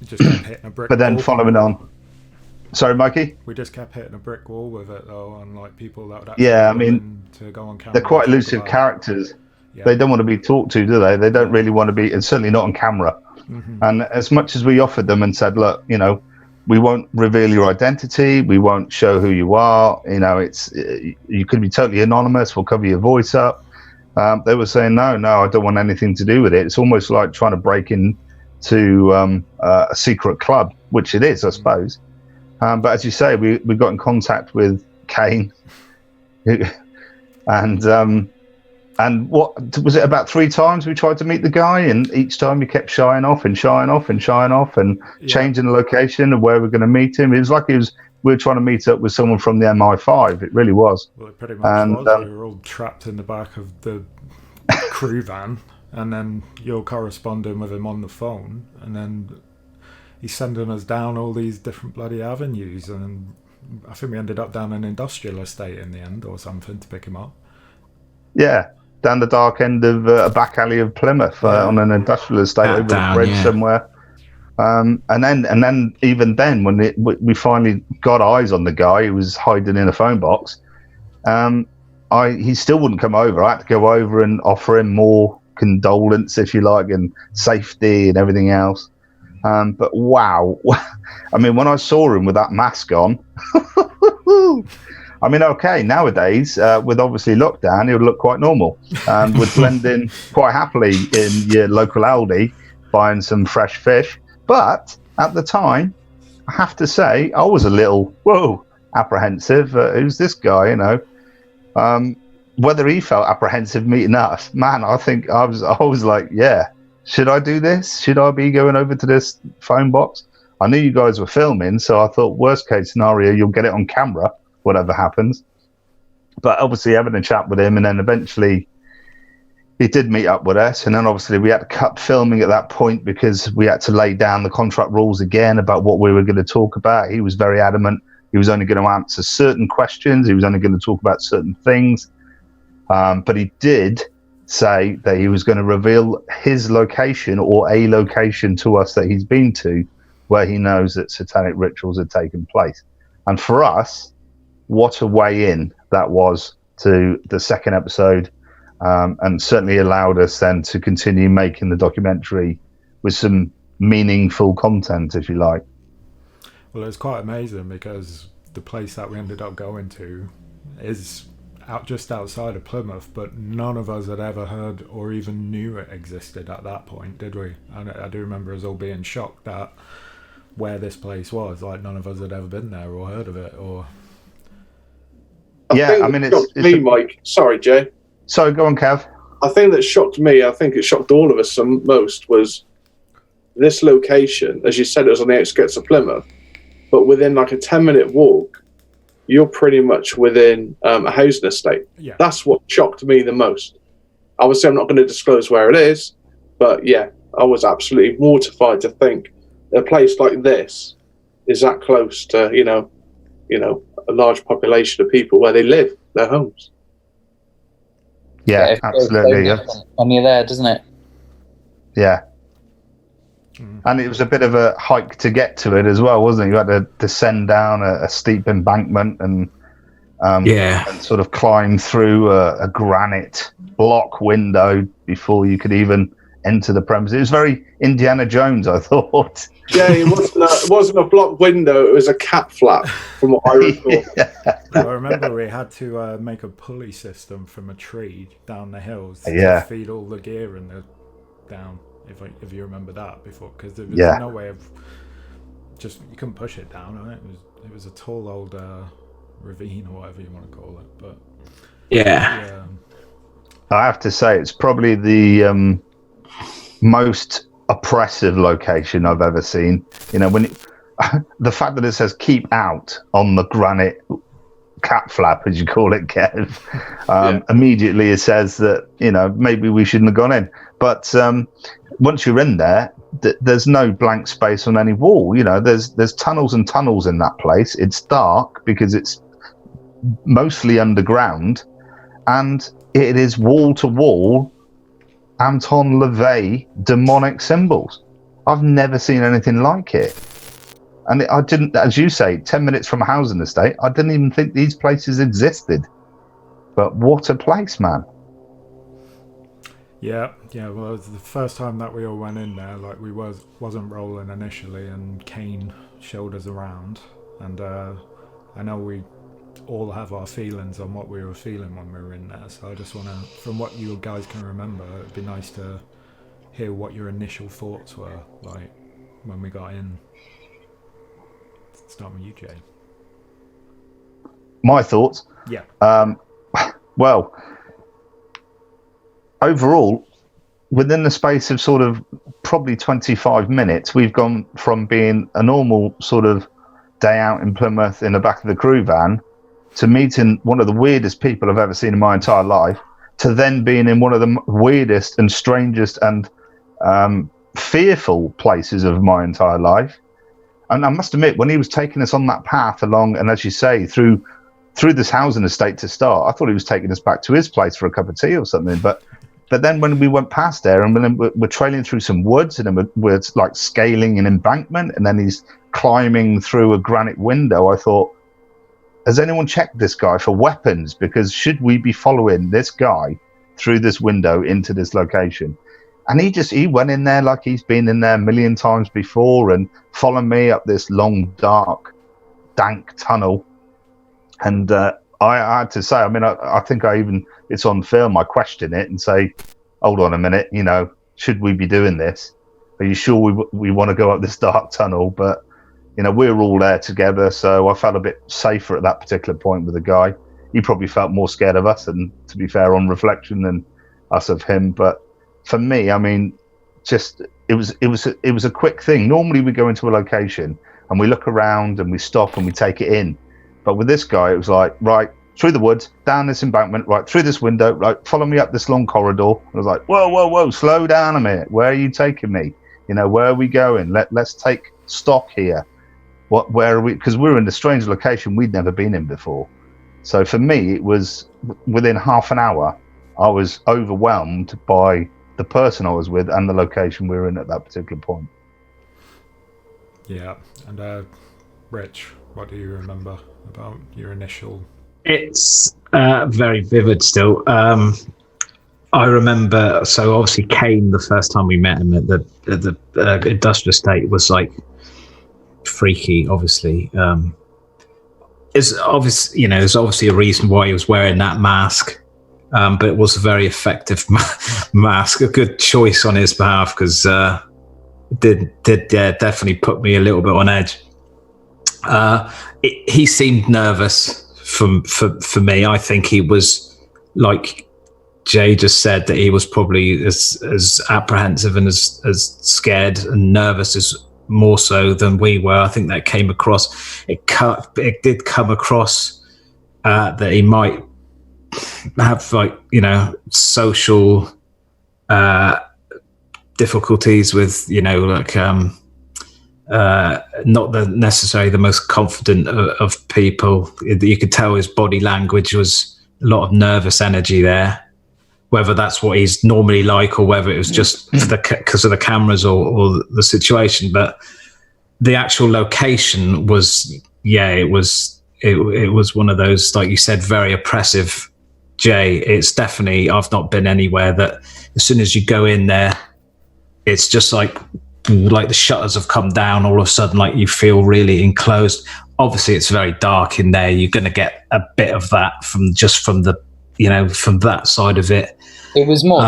Just kept hitting a brick but then wall. following on, sorry, Mikey. We just kept hitting a brick wall with it, though, and like people that would actually to go on camera. They're quite elusive characters. Yeah. They don't want to be talked to, do they? They don't really want to be, and certainly not on camera. Mm-hmm. And as much as we offered them and said, look, we won't reveal your identity, we won't show who you are, you could be totally anonymous, we'll cover your voice up. They were saying, no, I don't want anything to do with it. It's almost like trying to break into a secret club, which it is, I suppose. But as you say, we got in contact with Kane, and what was it? About 3 times we tried to meet the guy, and each time he kept shying off, and changing the location of where we're going to meet him. It was like we were trying to meet up with someone from the MI5. It really was. Well, it pretty much was. We were all trapped in the back of the crew van, and then you're corresponding with him on the phone, and then he's sending us down all these different bloody avenues, and I think we ended up down an industrial estate in the end or something to pick him up. Yeah, down the dark end of a back alley of Plymouth on an industrial estate over the bridge somewhere. And then even then, when we finally got eyes on the guy who was hiding in a phone box, he still wouldn't come over. I had to go over and offer him more condolence, if you like, and safety and everything else. But wow, I mean, when I saw him with that mask on, I mean, okay, nowadays, with obviously lockdown, it would look quite normal and would blend in quite happily in your local Aldi, buying some fresh fish. But at the time, I have to say, I was a little, apprehensive. Who's this guy, Whether he felt apprehensive meeting us, man, I think I was like, yeah, should I do this? Should I be going over to this phone box? I knew you guys were filming, so I thought worst case scenario, you'll get it on camera, whatever happens. But obviously having a chat with him, and then eventually he did meet up with us, and then obviously we had to cut filming at that point because we had to lay down the contract rules again about what we were going to talk about. He was very adamant he was only going to answer certain questions, he was only going to talk about certain things, but he did say that he was going to reveal his location or a location to us that he's been to where he knows that satanic rituals had taken place. And for us, what a way in that was to the second episode, and certainly allowed us then to continue making the documentary with some meaningful content, if you like. Well, it's quite amazing because the place that we ended up going to is just outside of Plymouth, but none of us had ever heard or even knew it existed at that point, did we? And I do remember us all being shocked at where this place was. Like, none of us had ever been there or heard of it. Or I mean, it's me, Mike. Sorry, Jay. So go on, Kev. I think that shocked me. I think it shocked all of us most was this location, as you said, it was on the outskirts of Plymouth, but within like a 10-minute walk, you're pretty much within a housing estate. Yeah. That's what shocked me the most. Obviously, I'm not going to disclose where it is, but yeah, I was absolutely mortified to think a place like this is that close to, you know, a large population of people where they live, their homes. Yeah, it feels absolutely. so different when you're there, doesn't it? Yeah. And it was a bit of a hike to get to it as well, wasn't it? You had to descend down a steep embankment and sort of climb through a granite block window before you could even enter the premises. It was very Indiana Jones, I thought. Yeah, it wasn't a block window, it was a cat flap, from what I recall. I remember we had to make a pulley system from a tree down the hills Yeah. to feed all the gear in the down. If you remember that before, because there was no way of just, you couldn't push it down. Right? It was a tall old ravine or whatever you want to call it. But Yeah. I have to say, it's probably the most oppressive location I've ever seen. You know, the fact that it says "keep out" on the granite cat flap, as you call it, Kev, immediately it says that, you know, maybe we shouldn't have gone in. But once you're in there, there's no blank space on any wall. You know, there's tunnels and tunnels in that place. It's dark because it's mostly underground, and it is wall to wall Anton LaVey demonic symbols. I've never seen anything like it. And I didn't, as you say, 10 minutes from a housing estate, I didn't even think these places existed. But what a place, man. Yeah, well, it was the first time that we all went in there. Like, we wasn't rolling initially, and Kane showed us around. And I know we all have our feelings on what we were feeling when we were in there. So I just want to, from what you guys can remember, it'd be nice to hear what your initial thoughts were, like, when we got in. Start with you, Jay. My thoughts? Yeah. Well, overall, within the space of sort of probably 25 minutes, we've gone from being a normal sort of day out in Plymouth in the back of the crew van to meeting one of the weirdest people I've ever seen in my entire life, to then being in one of the weirdest and strangest and fearful places of my entire life. And I must admit, when he was taking us on that path along, and as you say, through this housing estate to start, I thought he was taking us back to his place for a cup of tea or something. But then when we went past there, and then we're trailing through some woods, and then we're like scaling an embankment, and then he's climbing through a granite window, I thought, has anyone checked this guy for weapons? Because should we be following this guy through this window into this location? And he went in there like he's been in there a million times before, and followed me up this long, dark, dank tunnel. And I had to say, I mean, I think it's on film, I question it and say, hold on a minute, you know, should we be doing this? Are you sure we want to go up this dark tunnel? But, you know, we're all there together, so I felt a bit safer at that particular point with the guy. He probably felt more scared of us, and to be fair, on reflection, than us of him. But for me, I mean, just it was a quick thing. Normally we go into a location and we look around and we stop and we take it in. But with this guy, it was like, right, through the woods, down this embankment, right, through this window, right, follow me up this long corridor. I was like, whoa, slow down a minute. Where are you taking me? You know, where are we going? Let's take stock here. Where are we? Because we're in a strange location we'd never been in before. So for me, it was within half an hour, I was overwhelmed by the person I was with and the location we were in at that particular point. Yeah, and Rich, what do you remember about your initial? It's very vivid still. I remember, so obviously Kane, the first time we met him at the industrial estate, was like freaky, obviously. It's obvious, you know, there's obviously a reason why he was wearing that mask. But it was a very effective mask, a good choice on his behalf, because it did definitely put me a little bit on edge. He seemed nervous for me. I think he was like Jay just said, that he was probably as apprehensive and as scared and nervous as more so than we were. I think that came across. It did come across that he might have, like, you know, social difficulties with, you know, like not necessarily the most confident of people. You could tell his body language was a lot of nervous energy there. Whether that's what he's normally like, or whether it was just because of the cameras or the situation, but the actual location was, it was one of those, like you said, very oppressive. Jay, it's definitely, I've not been anywhere that as soon as you go in there, it's just like the shutters have come down all of a sudden, like you feel really enclosed. Obviously it's very dark in there. You're going to get a bit of that from the, you know, from that side of it. It was more,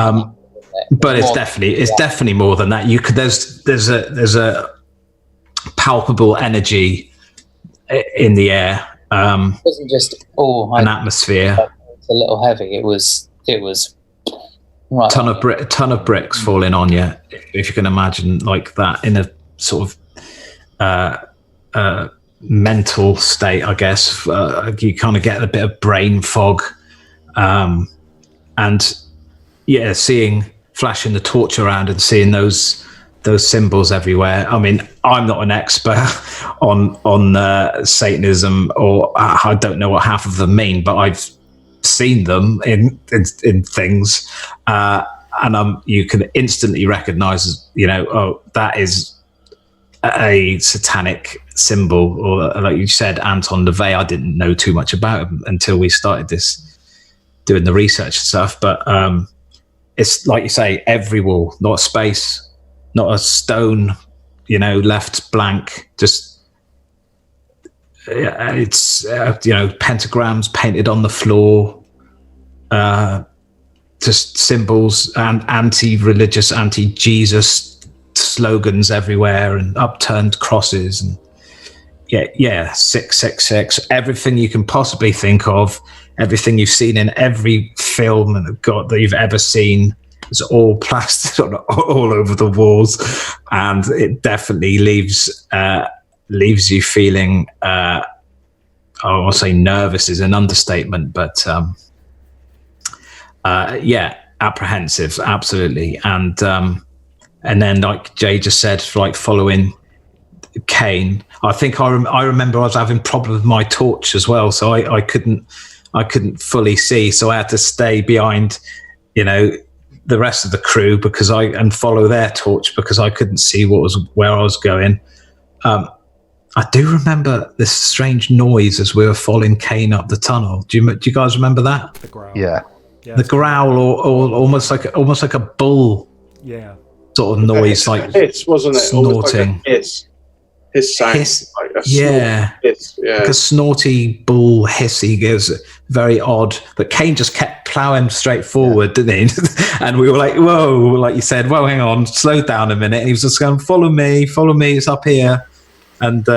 but it's definitely more than that. You could, there's a palpable energy in the air. It wasn't just an atmosphere. It's a little heavy. It was right. Ton of bricks falling on you, if you can imagine, like that, in a sort of mental state, I guess. You kind of get a bit of brain fog, and seeing, flashing the torch around and seeing those symbols everywhere. I mean, I'm not an expert on Satanism, or I don't know what half of them mean, but I've seen them in things, and you can instantly recognize, you know, oh, that is a satanic symbol. Or, like you said, Anton LaVey, I didn't know too much about him until we started doing the research and stuff, but it's like you say, every wall, not a space, not a stone, you know, left blank. Just it's you know, pentagrams painted on the floor, just symbols and anti-religious, anti-Jesus slogans everywhere, and upturned crosses, and 666, everything you can possibly think of, everything you've seen in every film that you've ever seen is all plastered all over the walls, and it definitely leaves you feeling, I want to say nervous is an understatement, but apprehensive, absolutely. And then, like Jay just said, like following Kane, I think I remember I was having problems with my torch as well, so I couldn't fully see, so I had to stay behind, you know, the rest of the crew and follow their torch, because I couldn't see where I was going. I do remember this strange noise as we were following Kane up the tunnel. Do you guys remember that? The growl. Yeah. Yeah, the growl, or almost like a bull. Yeah. Sort of noise, like hiss, wasn't it? Snorting. Like his sound. Hiss. Like a hiss. Yeah. Like a snorty bull hiss. He gives very odd. But Kane just kept ploughing straight forward, didn't he? And we were like, whoa, like you said, whoa, hang on, slow down a minute. And he was just going, follow me, it's up here. And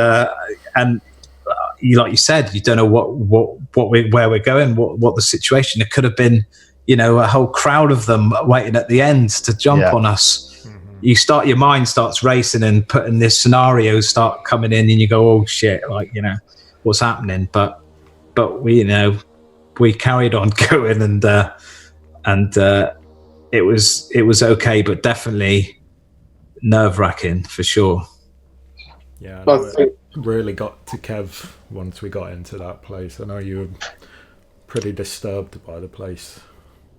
you, like you said, you don't know where we're going, what the situation. It could have been, you know, a whole crowd of them waiting at the end to jump on us. Your mind starts racing, and putting this scenarios start coming in, and you go, oh shit, like, you know, what's happening? But we, you know, we carried on going, and it was okay, but definitely nerve-wracking for sure. Yeah, I know it really got to Kev once we got into that place. I know you were pretty disturbed by the place.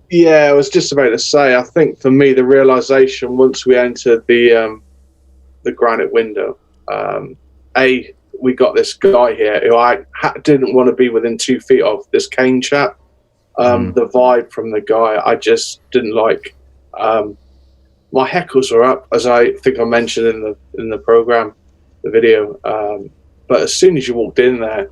Yeah, I was just about to say, I think for me, the realization once we entered the granite window, we got this guy here who I didn't want to be within 2 feet of, this Kane chap. The vibe from the guy, I just didn't like. My heckles were up, as I think I mentioned in the program, the video. But as soon as you walked in there,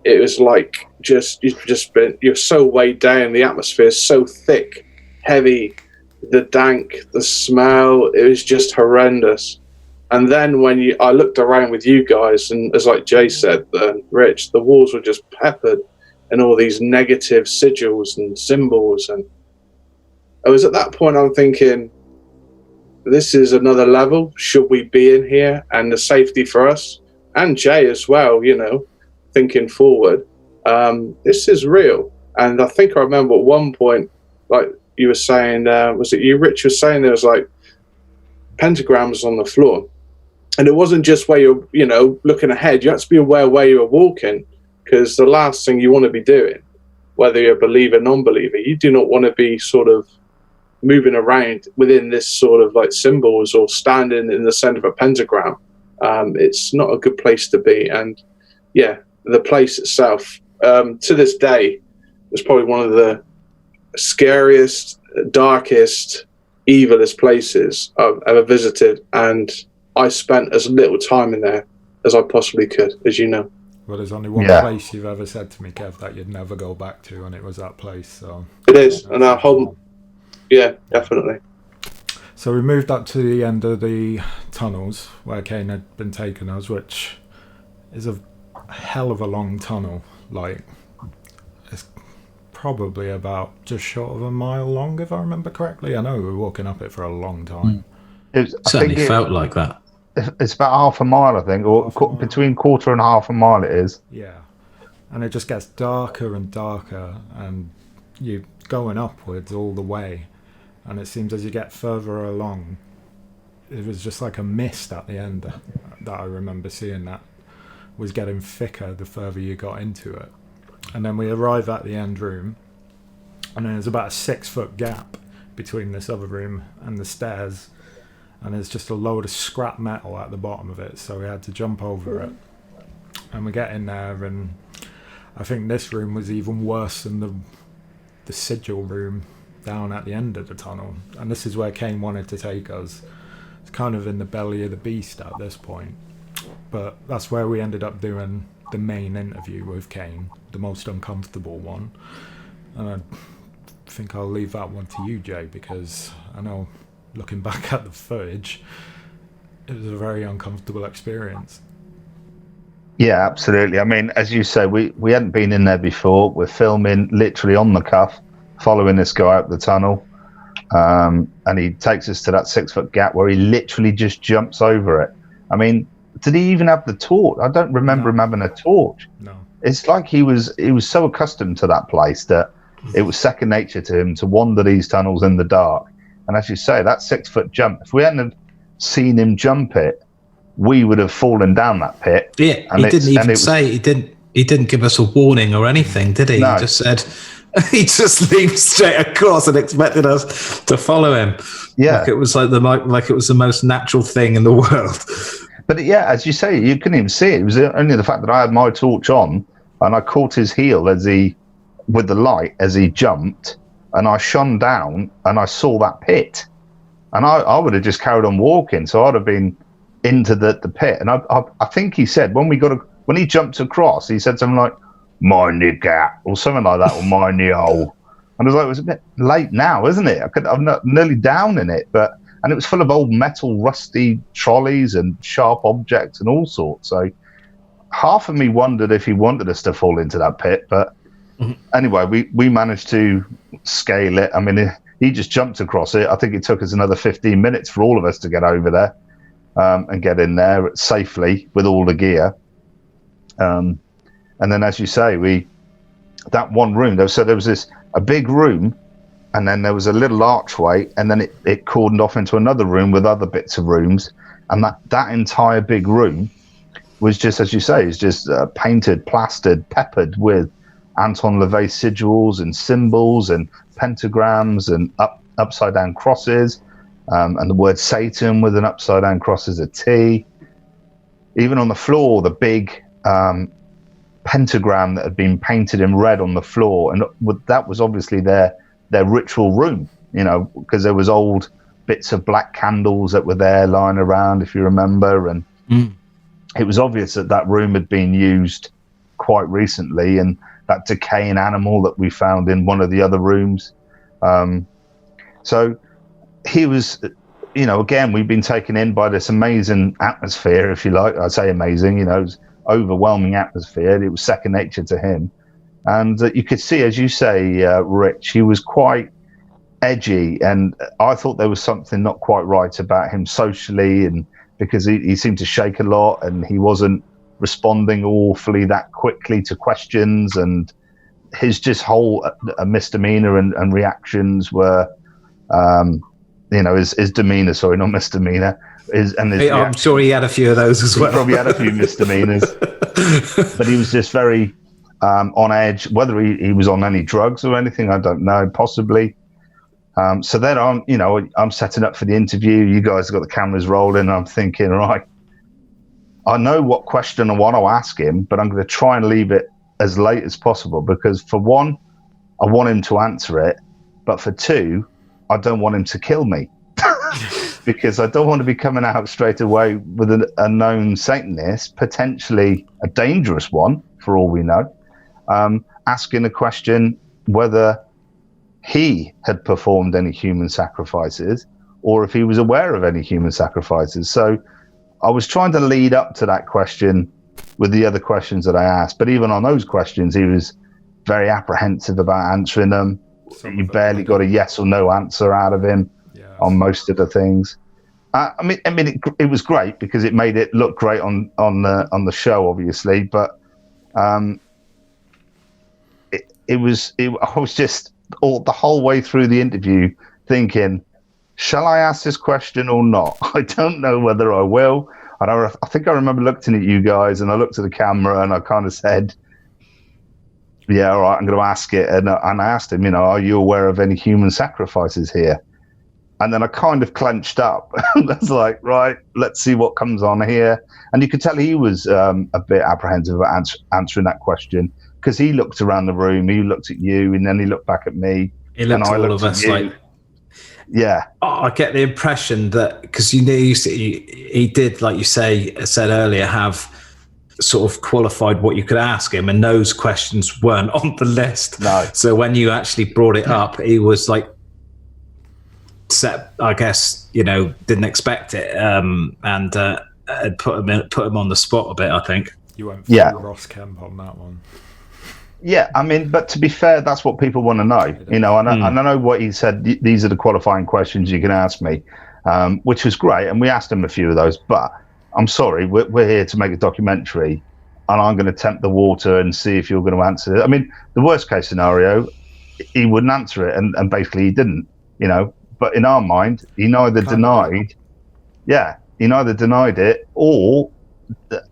it was like you're so weighed down. The atmosphere is so thick, heavy, the dank, the smell. It was just horrendous. And then when I looked around with you guys, and as like Jay said, Rich, the walls were just peppered in all these negative sigils and symbols, and it was at that point I'm thinking, this is another level. Should we be in here? And the safety for us and Jay as well, you know, thinking forward, this is real. And I think I remember at one point, like you were saying, was it you, Rich, was saying there was like pentagrams on the floor. And it wasn't just where you're, you know, looking ahead. You have to be aware where you were walking, because the last thing you want to be doing, whether you're a believer, non-believer, you do not want to be sort of moving around within this sort of like symbols or standing in the center of a pentagram. It's not a good place to be. And yeah, the place itself, to this day, is probably one of the scariest, darkest, evilest places I've ever visited. And I spent as little time in there as I possibly could, as you know. Well, there's only one place you've ever said to me, Kev, that you'd never go back to, and it was that place. So it is, and I hold. Yeah, definitely. So we moved up to the end of the tunnels where Kane had been taking us, which is a hell of a long tunnel. Like, it's probably about just short of a mile long, if I remember correctly. I know we were walking up it for a long time. It certainly felt like that. It's about half a mile, I think, or between quarter and half a mile it is. Yeah. And it just gets darker and darker, and you're going upwards all the way. And it seems as you get further along, it was just like a mist at the end that I remember seeing that was getting thicker the further you got into it. And then we arrive at the end room, and then there's about a 6-foot gap between this other room and the stairs, and there's just a load of scrap metal at the bottom of it, so we had to jump over it. And we get in there, and I think this room was even worse than the sigil room down at the end of the tunnel. And this is where Kane wanted to take us. It's kind of in the belly of the beast at this point. But that's where we ended up doing the main interview with Kane, the most uncomfortable one. And I think I'll leave that one to you, Jay, because I know, looking back at the footage, it was a very uncomfortable experience. Yeah, absolutely. I mean, as you say, we hadn't been in there before. We're filming literally on the cuff, following this guy up the tunnel, and he takes us to that 6-foot gap where he literally just jumps over it. I mean, did he even have the torch? I don't remember him having a torch. No. It's like he was so accustomed to that place that it was second nature to him to wander these tunnels in the dark. And as you say, that 6-foot jump, if we hadn't seen him jump it, we would have fallen down that pit. Yeah, and he didn't even say, he didn't give us a warning or anything, did he? No. He just said, he just leaped straight across and expected us to follow him. Yeah. Like it was like it was the most natural thing in the world. But yeah, as you say, you couldn't even see it. It was only the fact that I had my torch on and I caught his heel with the light as he jumped, and I shone down and I saw that pit. And I would have just carried on walking, so I'd have been into the pit. And I think he said when he jumped across, he said something like, "My nigga," or something like that, or "My new hole." And I was like, it was a bit late now, isn't it? I'm not nearly down in it, and it was full of old metal, rusty trolleys and sharp objects and all sorts. So half of me wondered if he wanted us to fall into that pit, but anyway, we managed to scale it. I mean, he just jumped across it. I think it took us another 15 minutes for all of us to get over there and get in there safely with all the gear. And then, as you say, that one room, there was a big room, and then there was a little archway, and then it cordoned off into another room with other bits of rooms. And that entire big room was just, as you say, is just painted, plastered, peppered with Anton LaVey sigils and symbols and pentagrams and upside down crosses, and the word Satan with an upside down cross as a T. Even on the floor, the big pentagram that had been painted in red on the floor, and that was obviously their ritual room, because there was old bits of black candles that were there lying around, if you remember, and it was obvious that room had been used quite recently, and that decaying animal that we found in one of the other rooms. So he was, again, we've been taken in by this amazing atmosphere, if you like. I'd say amazing, it was overwhelming atmosphere. It was second nature to him. And you could see, as you say, Rich, he was quite edgy, and I thought there was something not quite right about him socially, and because he seemed to shake a lot and he wasn't responding awfully that quickly to questions, and his just whole misdemeanor and reactions were, his demeanor, sorry, not misdemeanor. I'm sure he had a few of those as well. He probably had a few misdemeanors, but he was just very on edge. Whether he was on any drugs or anything, I don't know, possibly. So then I'm setting up for the interview. You guys have got the cameras rolling. And I'm thinking, right, I know what question I want to ask him, but I'm going to try and leave it as late as possible, because for one, I want him to answer it, but for two, I don't want him to kill me. Because I don't want to be coming out straight away with a known Satanist, potentially a dangerous one for all we know, asking a question whether he had performed any human sacrifices or if he was aware of any human sacrifices. So I was trying to lead up to that question with the other questions that I asked, but even on those questions, he was very apprehensive about answering them. You barely got a yes or no answer out of him on most of the things. It was great because it made it look great on the show, obviously. But I was just the whole way through the interview thinking, shall I ask this question or not? I don't know whether I will. I think I remember looking at you guys, and I looked at the camera, and I kind of said, "Yeah, all right, I'm going to ask it." And I asked him, are you aware of any human sacrifices here? And then I kind of clenched up. I was like, right, let's see what comes on here. And you could tell he was a bit apprehensive about answering that question, because he looked around the room, he looked at you, and then he looked back at me. He looked at all of us like... Yeah. I get the impression that, because he did, like you said earlier, have sort of qualified what you could ask him, and those questions weren't on the list. No. So when you actually brought it up, he was like, set, I guess, didn't expect it, and put him on the spot a bit, I think. You went for Ross Kemp on that one. Yeah, but to be fair, that's what people want to know, and I know what he said. These are the qualifying questions you can ask me, which was great, and we asked him a few of those. But I'm sorry, we're here to make a documentary, and I'm going to tempt the water and see if you're going to answer it. The worst case scenario, he wouldn't answer it, and basically he didn't, But in our mind, he neither denied it or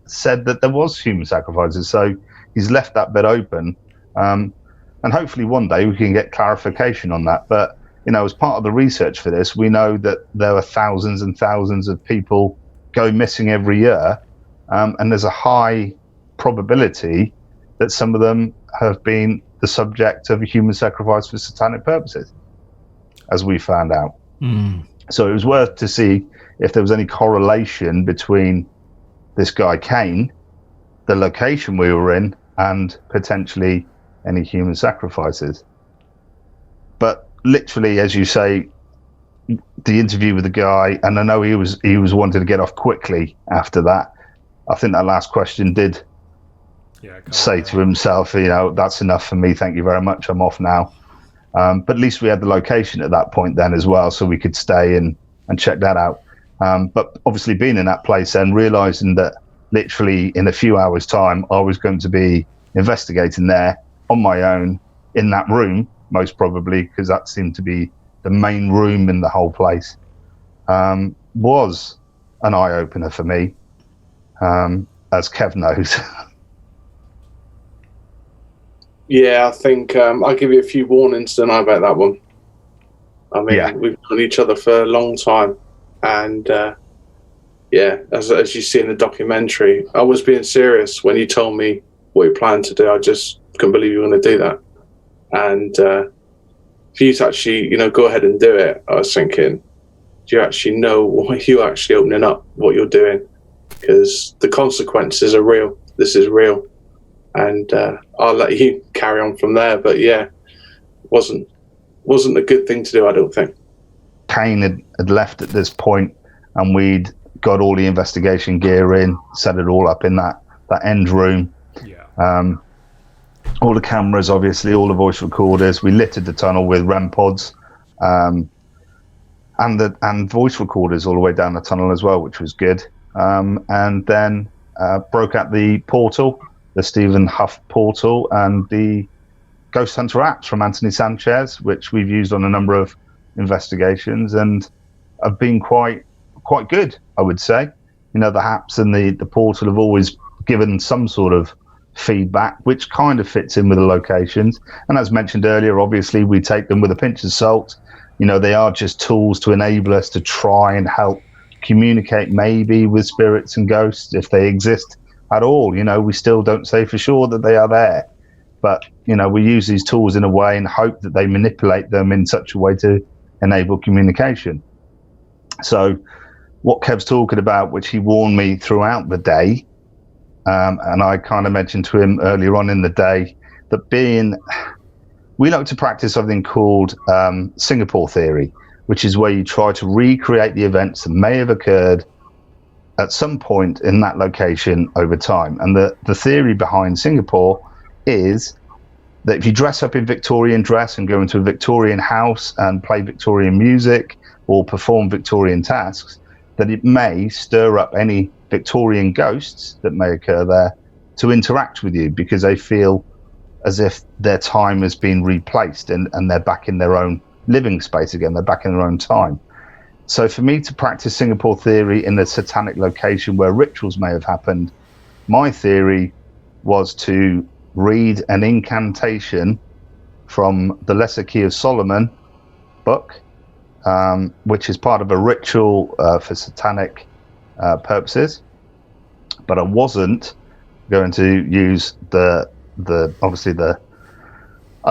said that there was human sacrifices. So he's left that bit open. And hopefully one day we can get clarification on that. But, as part of the research for this, we know that there are thousands and thousands of people go missing every year. And there's a high probability that some of them have been the subject of a human sacrifice for satanic purposes, as we found out. So it was worth to see if there was any correlation between this guy Kane, the location we were in, and potentially any human sacrifices. But literally, as you say, the interview with the guy, and I know he was wanting to get off quickly after that. I think that last question did say to himself, that's enough for me, thank you very much, I'm off now. But at least we had the location at that point then as well, so we could stay and check that out. But obviously being in that place and realizing that literally in a few hours' time, I was going to be investigating there on my own in that room, most probably, because that seemed to be the main room in the whole place, was an eye-opener for me, as Kev knows. Yeah, I think I'll give you a few warnings tonight about that one. We've known each other for a long time, and as you see in the documentary, I was being serious when you told me what you planned to do. I just couldn't believe you were going to do that, and for you to actually, go ahead and do it, I was thinking, do you actually know what you're actually opening up, what you're doing? Because the consequences are real. This is real. And I'll let you carry on from there. But yeah, wasn't a good thing to do, I don't think. Kane had left at this point, and we'd got all the investigation gear in, set it all up in that end room. Yeah. All the cameras, obviously, all the voice recorders. We littered the tunnel with REM pods, and voice recorders all the way down the tunnel as well, which was good. And then broke out the portal, the Stephen Huff portal, and the Ghost Hunter apps from Anthony Sanchez, which we've used on a number of investigations and have been quite good, I would say. The apps and the portal have always given some sort of feedback, which kind of fits in with the locations. And as mentioned earlier, obviously we take them with a pinch of salt. They are just tools to enable us to try and help communicate maybe with spirits and ghosts if they exist at all. We still don't say for sure that they are there, but we use these tools in a way and hope that they manipulate them in such a way to enable communication. So what Kev's talking about, which he warned me throughout the day, and I kind of mentioned to him earlier on in the day, that we like to practice something called Singapore theory, which is where you try to recreate the events that may have occurred at some point in that location over time. And the theory behind Singapore is that if you dress up in Victorian dress and go into a Victorian house and play Victorian music or perform Victorian tasks, that it may stir up any Victorian ghosts that may occur there to interact with you, because they feel as if their time has been replaced and they're back in their own living space again, they're back in their own time. So for me to practice Singapore theory in a satanic location where rituals may have happened, my theory was to read an incantation from the Lesser Key of Solomon book, which is part of a ritual for satanic purposes. But I wasn't going to use a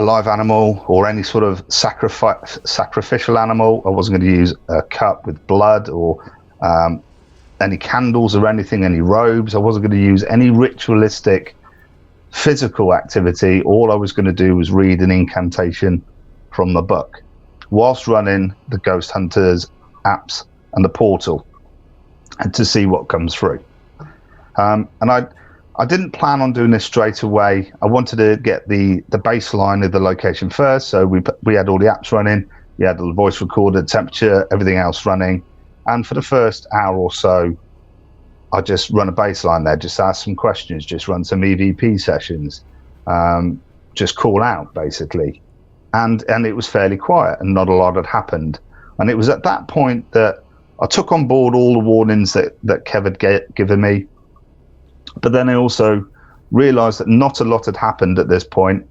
live animal or any sort of sacrificial animal. I wasn't going to use a cup with blood or any candles or anything, any robes. I wasn't going to use any ritualistic physical activity. All I was going to do was read an incantation from the book whilst running the Ghost Hunters apps and the portal, and to see what comes through. And I didn't plan on doing this straight away. I wanted to get the baseline of the location first. So we had all the apps running. We had the voice recorder, temperature, everything else running. And for the first hour or so, I just run a baseline there, just ask some questions, just run some EVP sessions, just call out basically. And it was fairly quiet and not a lot had happened. And it was at that point that I took on board all the warnings that Kev had given me. But then I also realized that not a lot had happened at this point,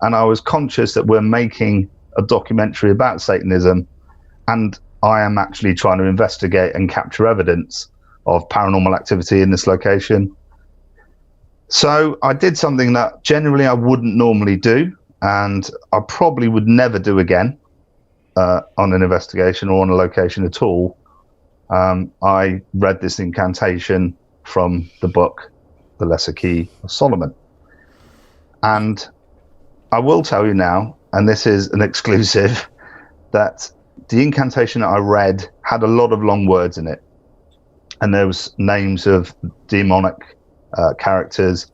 and I was conscious that we're making a documentary about Satanism, and I am actually trying to investigate and capture evidence of paranormal activity in this location. So I did something that generally I wouldn't normally do, and I probably would never do again on an investigation or on a location at all. I read this incantation from the book The Lesser Key of Solomon. And I will tell you now, and this is an exclusive, that the incantation that I read had a lot of long words in it. And there was names of demonic characters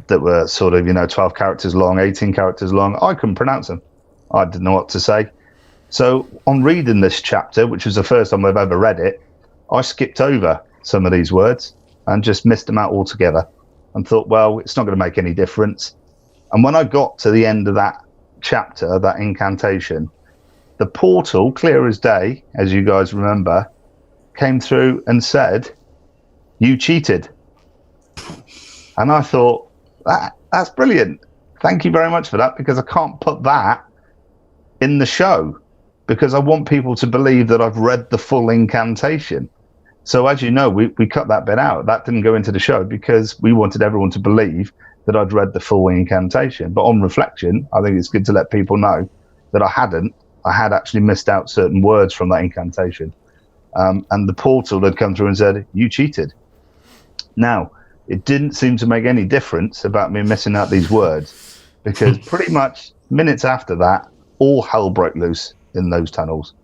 that were sort of, 12 characters long, 18 characters long. I couldn't pronounce them. I didn't know what to say. So on reading this chapter, which was the first time I've ever read it, I skipped over some of these words and just missed them out altogether and thought, well, it's not going to make any difference. And when I got to the end of that chapter, that incantation, the portal, clear as day, as you guys remember, came through and said, "You cheated." And I thought, that's brilliant. Thank you very much for that, because I can't put that in the show because I want people to believe that I've read the full incantation. So as you know, we cut that bit out. That didn't go into the show because we wanted everyone to believe that I'd read the full incantation. But on reflection, I think it's good to let people know that I hadn't. I had actually missed out certain words from that incantation. And the portal had come through and said, "You cheated." Now, it didn't seem to make any difference about me missing out these words, because pretty much minutes after that, all hell broke loose in those tunnels.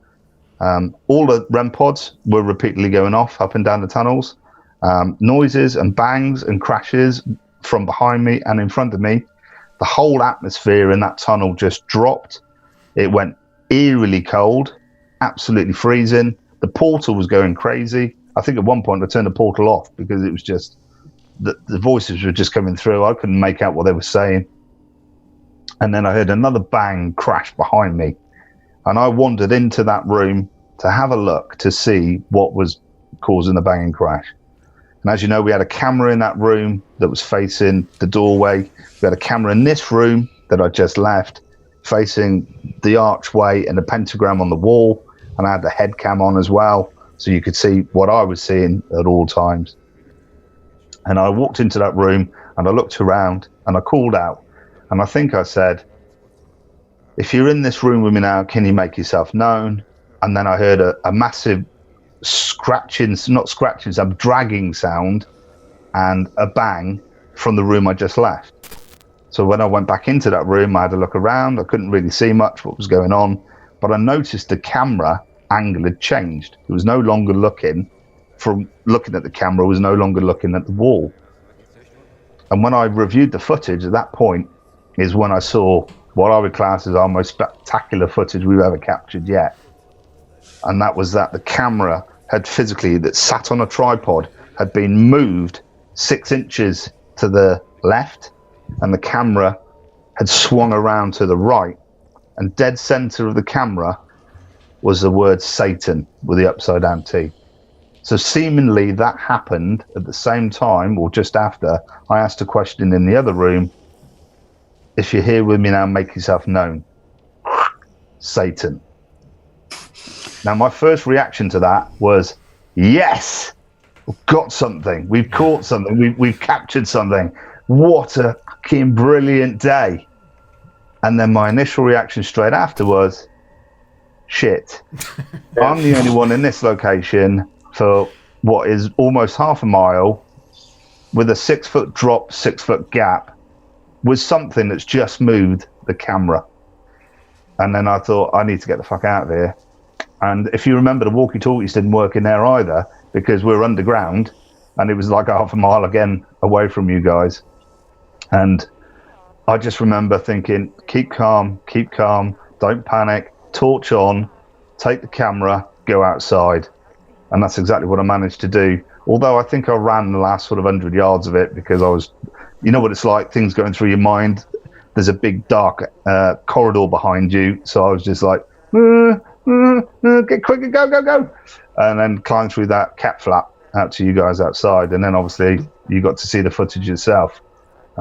All the REM pods were repeatedly going off up and down the tunnels. Noises and bangs and crashes from behind me and in front of me. The whole atmosphere in that tunnel just dropped. It went eerily cold, absolutely freezing. The portal was going crazy. I think at one point I turned the portal off because it was just, the voices were just coming through. I couldn't make out what they were saying. And then I heard another bang crash behind me. And I wandered into that room to have a look to see what was causing the banging crash. And as you know, we had a camera in that room that was facing the doorway. We had a camera in this room that I just left, facing the archway and the pentagram on the wall. And I had the head cam on as well, so you could see what I was seeing at all times. And I walked into that room and I looked around and I called out. And I think I said, if you're in this room with me now, can you make yourself known? And then I heard a massive scratching, not scratching, some dragging sound and a bang from the room I just left. So when I went back into that room, I had a look around. I couldn't really see much what was going on, but I noticed the camera angle had changed. It was no longer looking at the camera, was no longer looking at the wall. And when I reviewed the footage at that point is when I saw what I would class as our most spectacular footage we've ever captured yet. And that was that the camera had physically, that sat on a tripod, had been moved 6 inches to the left, and the camera had swung around to the right, and dead center of the camera was the word Satan with the upside down T. So seemingly that happened at the same time, or just after, I asked a question in the other room, if you're here with me now, make yourself known. Satan. Now my first reaction to that was, yes, we've got something, we've caught something, we've captured something. What a fucking brilliant day. And then my initial reaction straight after was, shit, I'm the only one in this location for what is almost half a mile with a 6 foot drop, 6 foot gap with something that's just moved the camera. And then I thought, I need to get the fuck out of here. And if you remember, the walkie-talkies didn't work in there either because we're underground and it was like half a mile again away from you guys. And I just remember thinking, keep calm, don't panic, torch on, take the camera, go outside. And that's exactly what I managed to do. Although I think I ran the last sort of 100 yards of it because I was, you know what it's like, things going through your mind. There's a big dark corridor behind you. So I was just like, get quicker, go. And then climb through that cat flap out to you guys outside. And then obviously you got to see the footage yourself.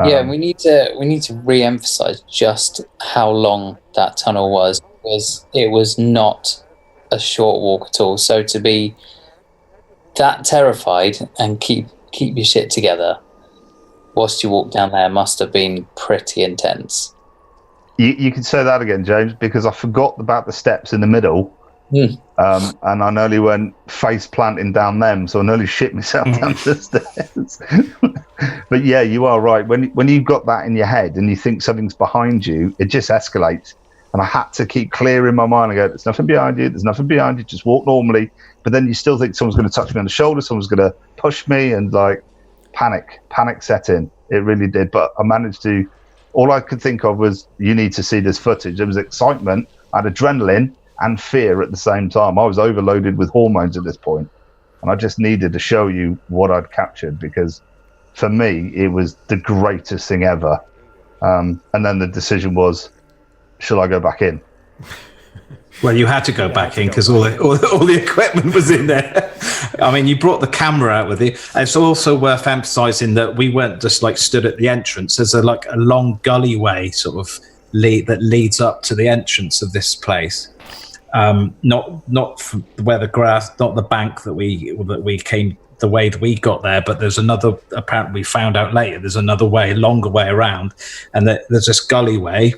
Yeah, we need to re-emphasize just how long that tunnel was, because it was not a short walk at all. So to be that terrified and keep your shit together whilst you walk down there must have been pretty intense. You can say that again, James, because I forgot about the steps in the middle. And I nearly went face planting down them, so I nearly shit myself down the stairs. But yeah, you are right. When you've got that in your head and you think something's behind you, it just escalates. And I had to keep clear in my mind and go, there's nothing behind you, just walk normally. But then you still think someone's going to touch me on the shoulder, someone's going to push me, and like panic set in. It really did. But I managed to, all I could think of was, you need to see this footage. There was excitement, I had adrenaline and fear at the same time. I was overloaded with hormones at this point, and I just needed to show you what I'd captured, because for me it was the greatest thing ever. And then the decision was, shall I go back in? Well, you had to go back in because all the equipment was in there. I mean, you brought the camera out with you. It's also worth emphasizing that we weren't just like stood at the entrance. There's a long gullyway sort of that leads up to the entrance of this place. Not from where the grass, not the bank that we came, the way that we got there, but there's another, apparently we found out later, there's another way, longer way around, and there's this gullyway.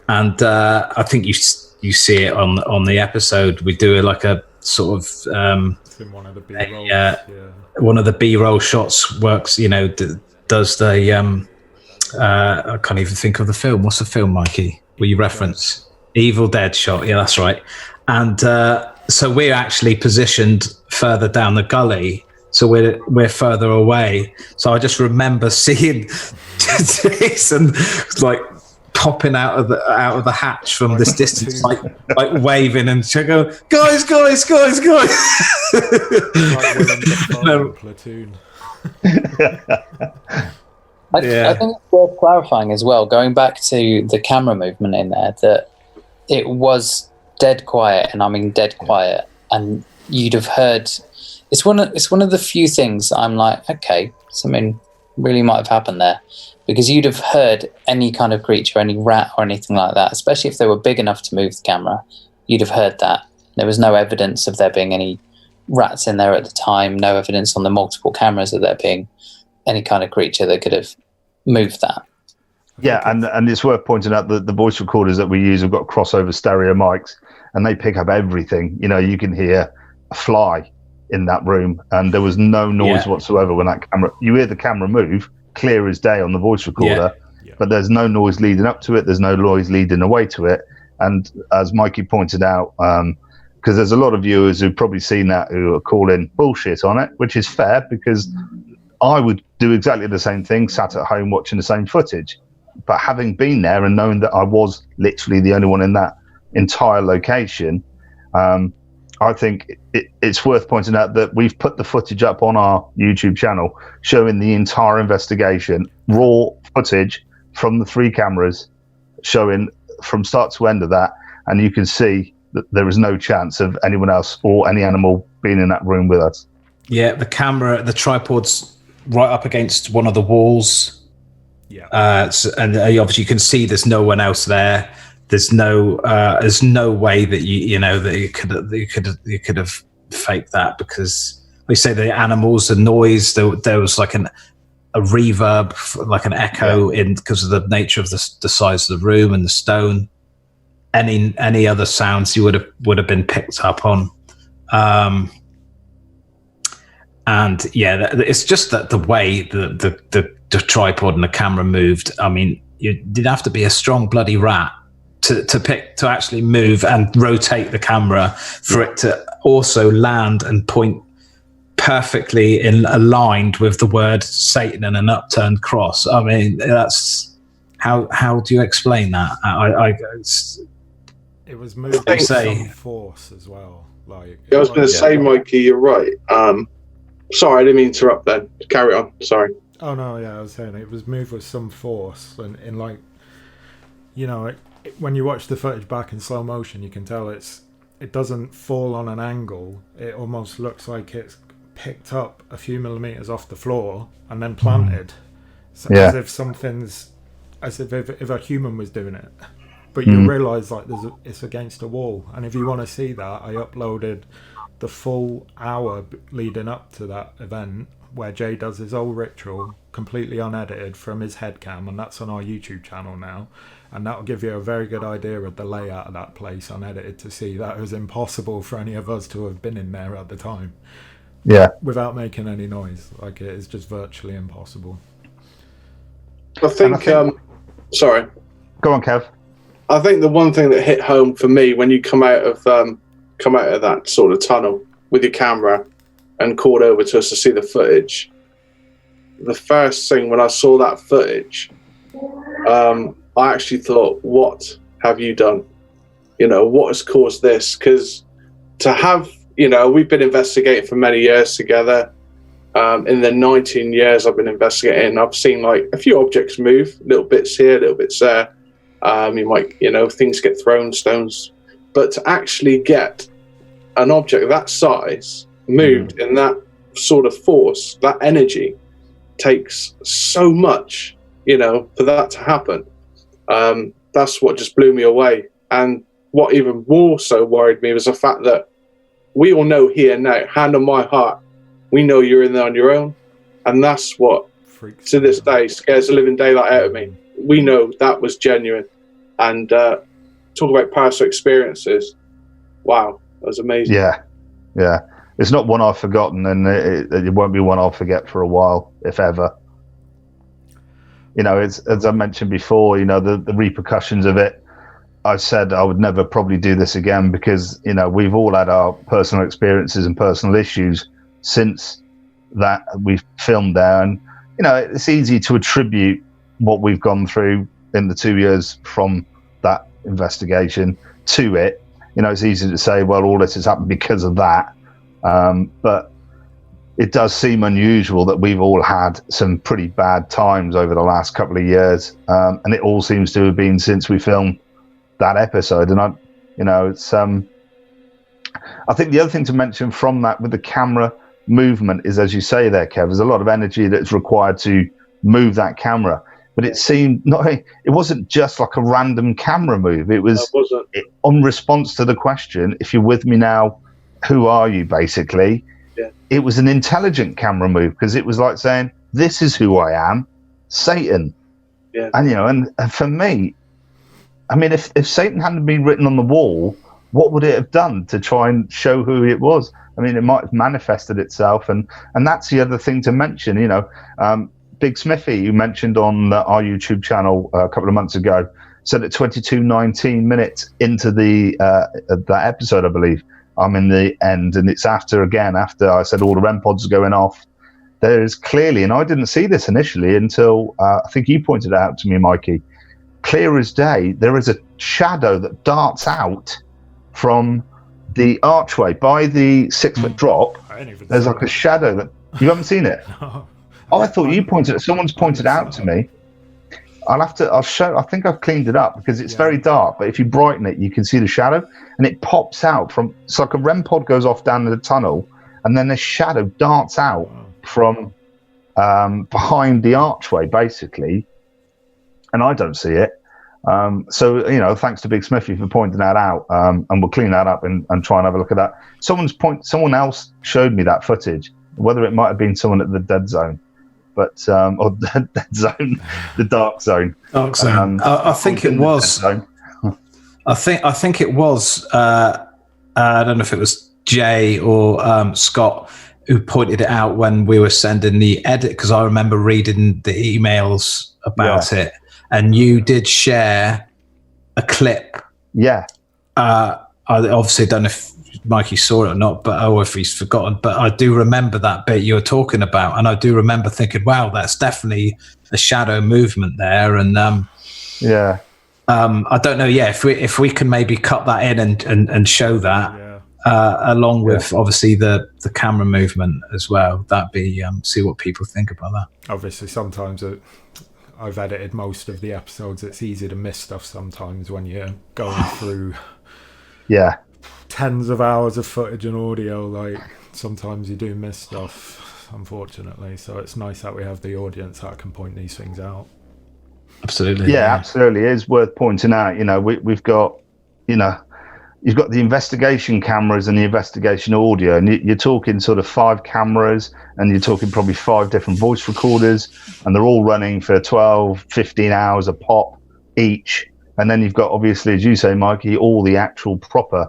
And I think you see it on the episode. We do like a sort of one of the B-rolls, one of the B-roll shots works. Does the I can't even think of the film. What's the film, Mikey? Will you reference? Evil Dead shot. Yeah, that's right. And so we're actually positioned further down the gully. So we're further away. So I just remember seeing Jason like hopping out of the hatch from this distance, like waving and go, guys. Like Willem Dafoe in Platoon. I think it's worth clarifying as well, going back to the camera movement in there, that it was dead quiet, and I mean dead quiet, and you'd have heard. It's one of the few things I'm like, okay, something really might have happened there, because you'd have heard any kind of creature, any rat or anything like that, especially if they were big enough to move the camera. You'd have heard that. There was no evidence of there being any rats in there at the time, no evidence on the multiple cameras of there being any kind of creature that could have moved that. Yeah, and it's worth pointing out that the voice recorders that we use have got crossover stereo mics, and they pick up everything. You know, you can hear a fly in that room, and there was no noise whatsoever when that camera. You hear the camera move clear as day on the voice recorder, but there's no noise leading up to it. There's no noise leading away to it. And as Mikey pointed out, because there's a lot of viewers who've probably seen that who are calling bullshit on it, which is fair, because I would do exactly the same thing, sat at home watching the same footage. But having been there and knowing that I was literally the only one in that entire location, I think it's worth pointing out that we've put the footage up on our YouTube channel showing the entire investigation, raw footage from the 3 cameras, showing from start to end of that, and you can see that there is no chance of anyone else or any animal being in that room with us. Yeah, the tripod's right up against one of the walls. Yeah, and obviously you can see there's no one else there. There's no way that you could have faked that, because we say the animals, the noise, there was like a reverb, like an echo in because of the nature of the size of the room and the stone. Any other sounds you would have been picked up on. And yeah, it's just that the way the tripod and the camera moved. I mean, you did have to be a strong bloody rat to actually move and rotate the camera for it to also land and point perfectly aligned with the word Satan and an upturned cross. I mean, that's how do you explain that? It was moved with some force as well. Like I was going to say, Mikey, you're right. Sorry, I didn't mean to interrupt then. Carry on. Sorry. Oh no, yeah, I was saying it was moved with some force, and in like, you know, when you watch the footage back in slow motion, you can tell it doesn't fall on an angle. It almost looks like it's picked up a few millimeters off the floor and then planted, as if a human was doing it. But you realise like it's against a wall, and if you want to see that, I uploaded the full hour leading up to that event where Jay does his whole ritual completely unedited from his head cam, and that's on our YouTube channel now, and that'll give you a very good idea of the layout of that place unedited to see that it was impossible for any of us to have been in there at the time without making any noise. Like, it is just virtually impossible. I think sorry, go on, Kev. I think the one thing that hit home for me when you come out of that sort of tunnel with your camera and called over to us to see the footage, the first thing when I saw that footage, I actually thought, what have you done? You know, what has caused this? Because to have, you know, we've been investigating for many years together. In the 19 years I've been investigating, I've seen like a few objects move, little bits here, little bits there. You might, you know, things get thrown, stones. But to actually get an object that size moved in that sort of force, that energy, takes so much, you know, for that to happen. That's what just blew me away. And what even more so worried me was the fact that we all know here now, hand on my heart, we know you're in there on your own. And that's what, to this day, scares the living daylight out of me. We know that was genuine. And talk about personal experiences. Wow, that was amazing. Yeah. It's not one I've forgotten, and it won't be one I'll forget for a while, if ever. You know, it's, as I mentioned before, you know, the repercussions of it. I said I would never probably do this again because, you know, we've all had our personal experiences and personal issues since that we've filmed there. And, you know, it's easy to attribute what we've gone through in the 2 years from that investigation to it. It's easy to say, well, all this has happened because of that. But it does seem unusual that we've all had some pretty bad times over the last couple of years. And it all seems to have been since we filmed that episode. And it's, I think the other thing to mention from that with the camera movement is, as you say there, Kev, there's a lot of energy that's required to move that camera. But it seemed it wasn't just like a random camera move. It was on response to the question, if you're with me now, who are you, basically? Yeah. It was an intelligent camera move, because it was like saying, this is who I am, Satan. Yeah. And and for me, I mean, if Satan hadn't been written on the wall, what would it have done to try and show who it was? I mean, it might have manifested itself. And that's the other thing to mention, Big Smithy, you mentioned on our YouTube channel a couple of months ago, said at 22:19 minutes into that episode, I believe, I'm in the end, and it's after I said all the REM pods are going off. There is clearly, and I didn't see this initially until I think you pointed it out to me, Mikey, clear as day, there is a shadow that darts out from the archway by the 6 foot drop. There's like a shadow that you haven't seen it. No. Oh, I thought you pointed it. Someone's pointed out to me. I'll show. I think I've cleaned it up because it's very dark. But if you brighten it, you can see the shadow, and it pops out from. It's like a REM pod goes off down the tunnel, and then the shadow darts out from behind the archway, basically. And I don't see it. So thanks to Big Smithy for pointing that out, and we'll clean that up and try and have a look at that. Someone else showed me that footage. Whether it might have been someone at the Dead Zone. But or the Dead Zone, the Dark Zone. Dark Zone. I think it was. I think it was. I don't know if it was Jay or Scott who pointed it out when we were sending the edit, because I remember reading the emails about it, and you did share a clip. Yeah. I obviously don't know if Mikey saw it or not, or if he's forgotten, but I do remember that bit you were talking about, and I do remember thinking, wow, that's definitely a shadow movement there. And I don't know, if we can maybe cut that in and show that along with obviously the camera movement as well, that'd be see what people think about that. Obviously sometimes I've edited most of the episodes. It's easy to miss stuff sometimes when you're going through tens of hours of footage and audio. Like sometimes you do miss stuff, unfortunately. So it's nice that we have the audience that can point these things out. Absolutely. Absolutely. It is worth pointing out, we've got, you've got the investigation cameras and the investigation audio, and you're talking sort of 5 cameras, and you're talking probably 5 different voice recorders, and they're all running for 12, 15 hours a pop each. And then you've got, obviously, as you say, Mikey, all the actual proper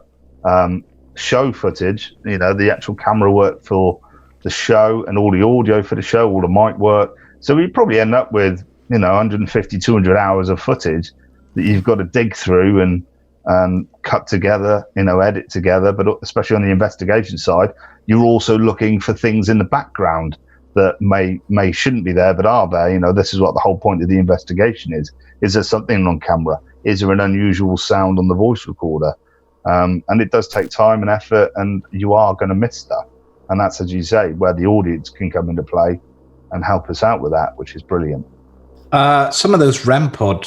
show footage, the actual camera work for the show and all the audio for the show, all the mic work. So we probably end up with, 150, 200 hours of footage that you've got to dig through and cut together, edit together. But especially on the investigation side, you're also looking for things in the background that may shouldn't be there, but are there. This is what the whole point of the investigation is. Is there something on camera? Is there an unusual sound on the voice recorder? And it does take time and effort, and you are going to miss stuff. And that's, as you say, where the audience can come into play and help us out with that, which is brilliant. Some of those REM pod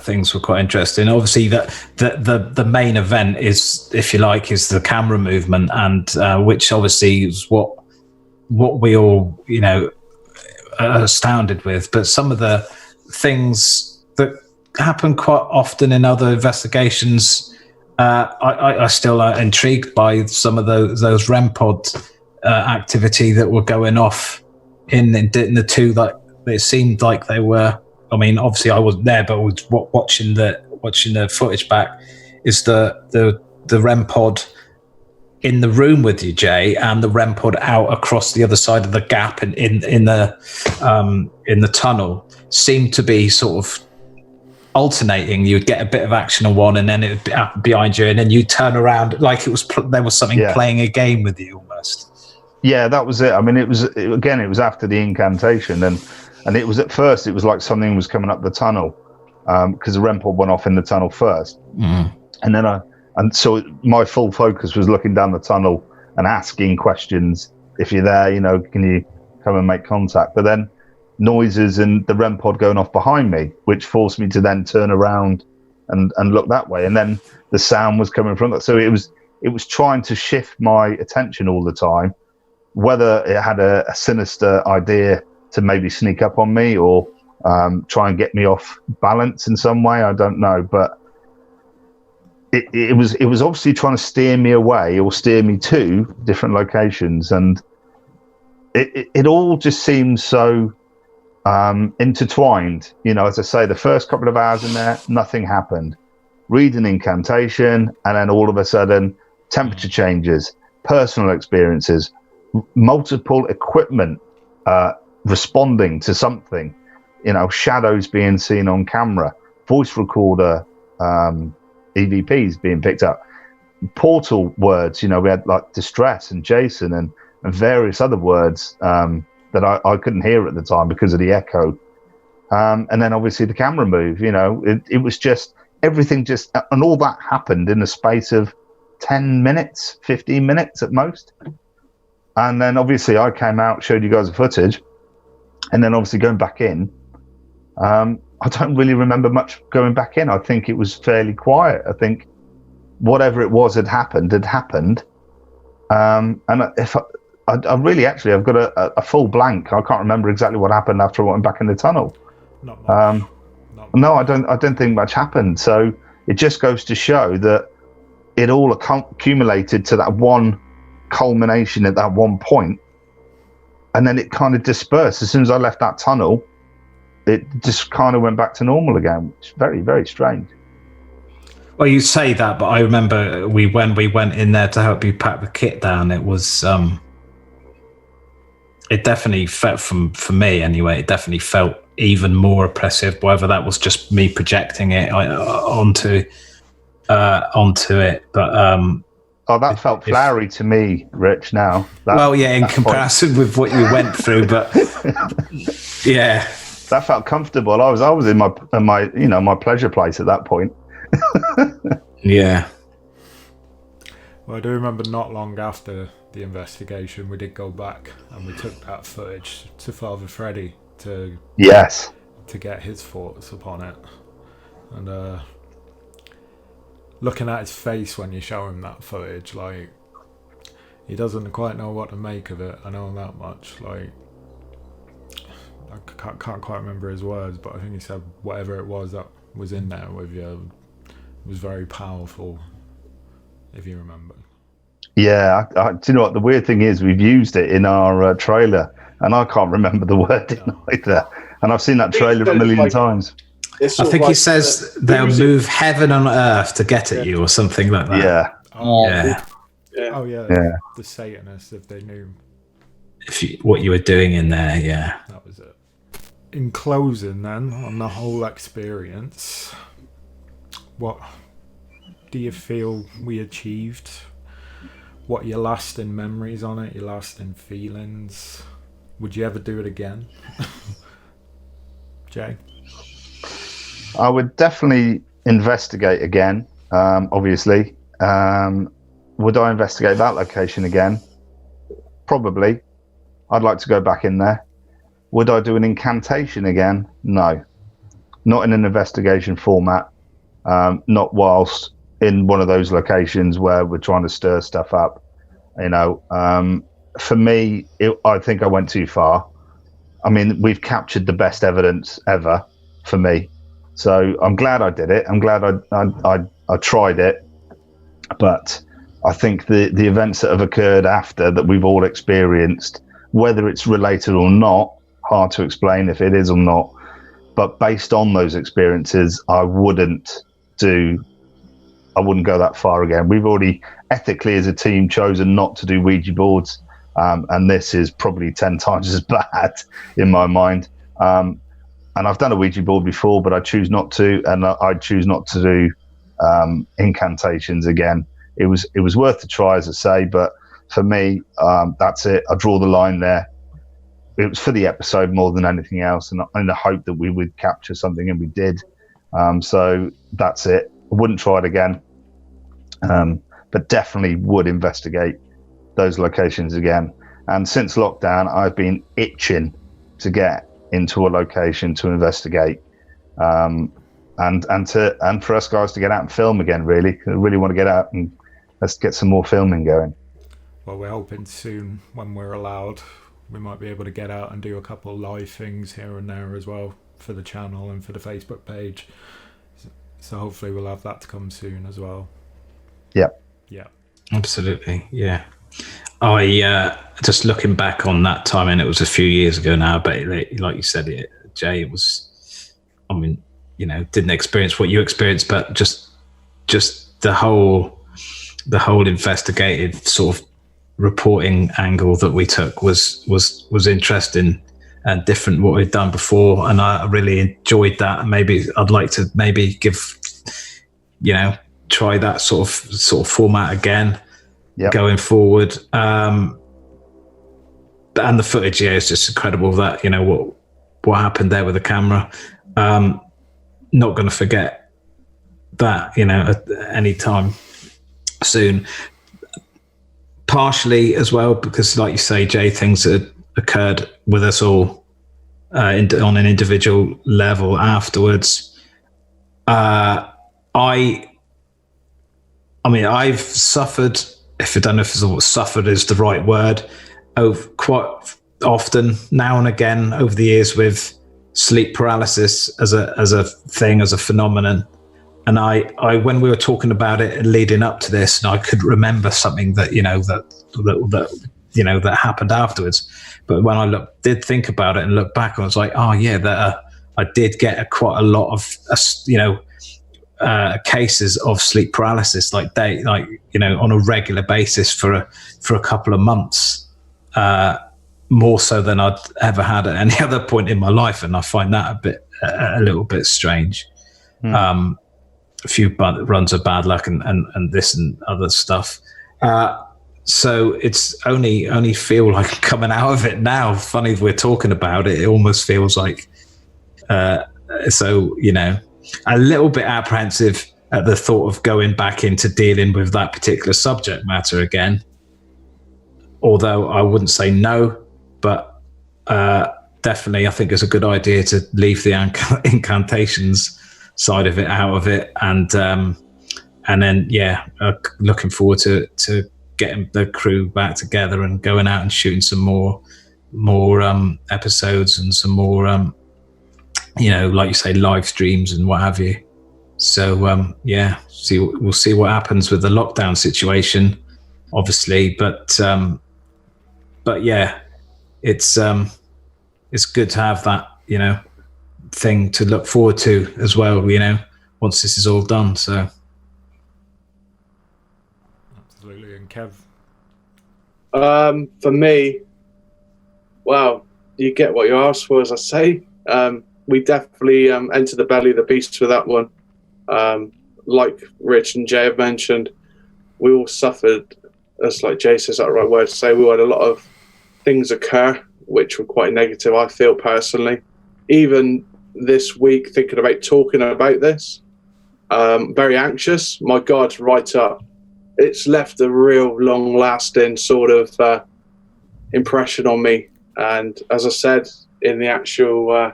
things were quite interesting. Obviously, the main event is, if you like, is the camera movement, and which obviously is what we all, are astounded with. But some of the things that happen quite often in other investigations, I still are intrigued by some of those REM pod activity that were going off in the two that. It seemed like they were. I mean, obviously, I wasn't there, but I was watching the footage back. Is the REM pod in the room with you, Jay, and the REM pod out across the other side of the gap in the tunnel seemed to be sort of alternating. You would get a bit of action on one, and then it would be up behind you, and then you turn around like it was there was something playing a game with you almost. Yeah, that was it. I mean, it was after the incantation, and it was at first, it was like something was coming up the tunnel. because the REM pod went off in the tunnel first. And then so my full focus was looking down the tunnel and asking questions. If you're there, can you come and make contact? But then noises and the REM pod going off behind me, which forced me to then turn around and look that way. And then the sound was coming from that. So it was trying to shift my attention all the time, whether it had a sinister idea to maybe sneak up on me or try and get me off balance in some way. I don't know, but it was obviously trying to steer me away or steer me to different locations, and it all just seems so intertwined. As I say, the first couple of hours in there, nothing happened. Read an incantation, and then all of a sudden, temperature changes, personal experiences, multiple equipment responding to something, shadows being seen on camera, voice recorder EVPs being picked up, portal words. We had like distress and Jason and various other words that I couldn't hear at the time because of the echo. And then obviously the camera move, it was just everything and all that happened in the space of 10 minutes, 15 minutes at most. And then obviously I came out, showed you guys the footage, and then obviously going back in, I don't really remember much going back in. I think it was fairly quiet. I think whatever it was had happened. And if I really actually, I've got a full blank. I can't remember exactly what happened after I went back in the tunnel. Not much. No, I don't think much happened. So it just goes to show that it all accumulated to that one culmination at that one point, and then it kind of dispersed as soon as I left that tunnel. It just kind of went back to normal again, which is very, very strange. Well, you say that, but I remember when we went in there to help you pack the kit down, it was it definitely felt, for me anyway, it definitely felt even more oppressive, whether that was just me projecting it onto it. But that felt flowery to me, Rich, now. In comparison with what you went through, but yeah. That felt comfortable. I was in my pleasure place at that point. Yeah. Well, I do remember not long after the investigation, we did go back and we took that footage to Father Freddy to get his thoughts upon it. And looking at his face when you show him that footage, like, he doesn't quite know what to make of it. I know that much. Like, I can't quite remember his words, but I think he said whatever it was that was in there with you was very powerful, if you remember. Yeah, do you know what? The weird thing is we've used it in our trailer, and I can't remember the wording either. And I've seen that trailer a million times. I think he says they'll move heaven and earth to get at you or something like that. Yeah. Oh, yeah. The Satanists, if they knew what you were doing in there, yeah. That was it. In closing, then, on the whole experience, what do you feel we achieved? What are your lasting memories on it? Your lasting feelings? Would you ever do it again? Jay? I would definitely investigate again, obviously. Would I investigate that location again? Probably. I'd like to go back in there. Would I do an incantation again? No. Not in an investigation format. Not whilst in one of those locations where we're trying to stir stuff up. For me, I think I went too far. I mean, we've captured the best evidence ever for me. So I'm glad I did it. I'm glad I tried it. But I think the events that have occurred after that we've all experienced, whether it's related or not, hard to explain if it is or not. But based on those experiences, I wouldn't go that far again. We've already ethically as a team chosen not to do Ouija boards. And this is probably 10 times as bad in my mind. And I've done a Ouija board before, but I choose not to. And I choose not to do incantations again. It was worth the try, as I say, but for me, that's it. I draw the line there. It was for the episode more than anything else, and in the hope that we would capture something, and we did. So that's it. I wouldn't try it again, but definitely would investigate those locations again. And since lockdown, I've been itching to get into a location to investigate, and for us guys to get out and film again. Really, I really want to get out and let's get some more filming going. Well, we're hoping soon, when we're allowed, we might be able to get out and do a couple of live things here and there as well for the channel and for the Facebook page. So hopefully we'll have that to come soon as well. Yeah. Absolutely. Yeah. I just looking back on that time, and it was a few years ago now, but like you said, Jay, it was, I mean, you know, didn't experience what you experienced, but just the whole investigative sort of reporting angle that we took was interesting and different what we'd done before, and I really enjoyed that. And maybe I'd like to give, you know, try that sort of format again. Yep. Going forward, and the footage, is just incredible. That, you know, what happened there with the camera. Not going to forget that, you know, at any time soon. Partially as well because, like you say, Jay, things that occurred with us all on an individual level afterwards. I mean, I've suffered. If I don't know if suffered is the right word, quite often now and again over the years with sleep paralysis as a thing, as a phenomenon. And I when we were talking about it leading up to this, and I could remember something that, you know, that happened afterwards. But when I did think about it and look back, I was like, oh yeah, that I did get quite a lot of, you know, cases of sleep paralysis, like you know, on a regular basis for a couple of months, more so than I'd ever had at any other point in my life, and I find that a little bit strange. A few runs of bad luck and this and other stuff. So it's only feel like coming out of it now. Funny we're talking about it. It almost feels like so, you know, a little bit apprehensive at the thought of going back into dealing with that particular subject matter again. Although I wouldn't say no, but definitely I think it's a good idea to leave the incantations side of it out of it, and then looking forward to getting the crew back together and going out and shooting some more episodes and some more you know, like you say, live streams and what have you. So we'll see what happens with the lockdown situation, obviously, but yeah, it's good to have that, you know, thing to look forward to as well, you know, once this is all done. So absolutely. And Kev? For me, well, you get what you asked for, as I say. We definitely entered the belly of the beast for that one. Like Rich and Jay have mentioned, we all suffered. That's like Jay says, that the right word to say. We had a lot of things occur which were quite negative, I feel personally. Even this week, thinking about talking about this, very anxious. My God, right up. It's left a real long-lasting sort of impression on me. And as I said in the actual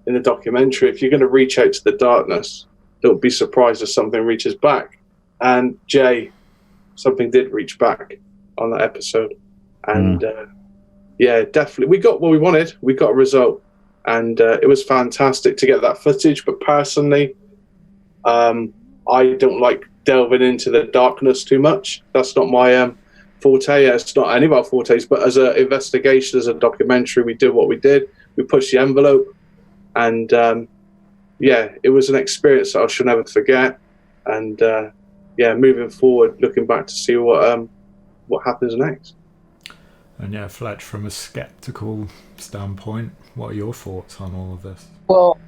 in the documentary, if you're going to reach out to the darkness, don't be surprised if something reaches back. And Jay, something did reach back on that episode. And yeah, definitely. We got what we wanted. We got a result. And it was fantastic to get that footage. But personally, I don't like delving into the darkness too much. That's not my forte. It's not any of our fortes. But as an investigation, as a documentary, we did what we did. We pushed the envelope. And yeah, it was an experience that I shall never forget. And yeah, moving forward, looking back to see what happens next. And yeah, Fletch, from a skeptical standpoint, what are your thoughts on all of this? Well,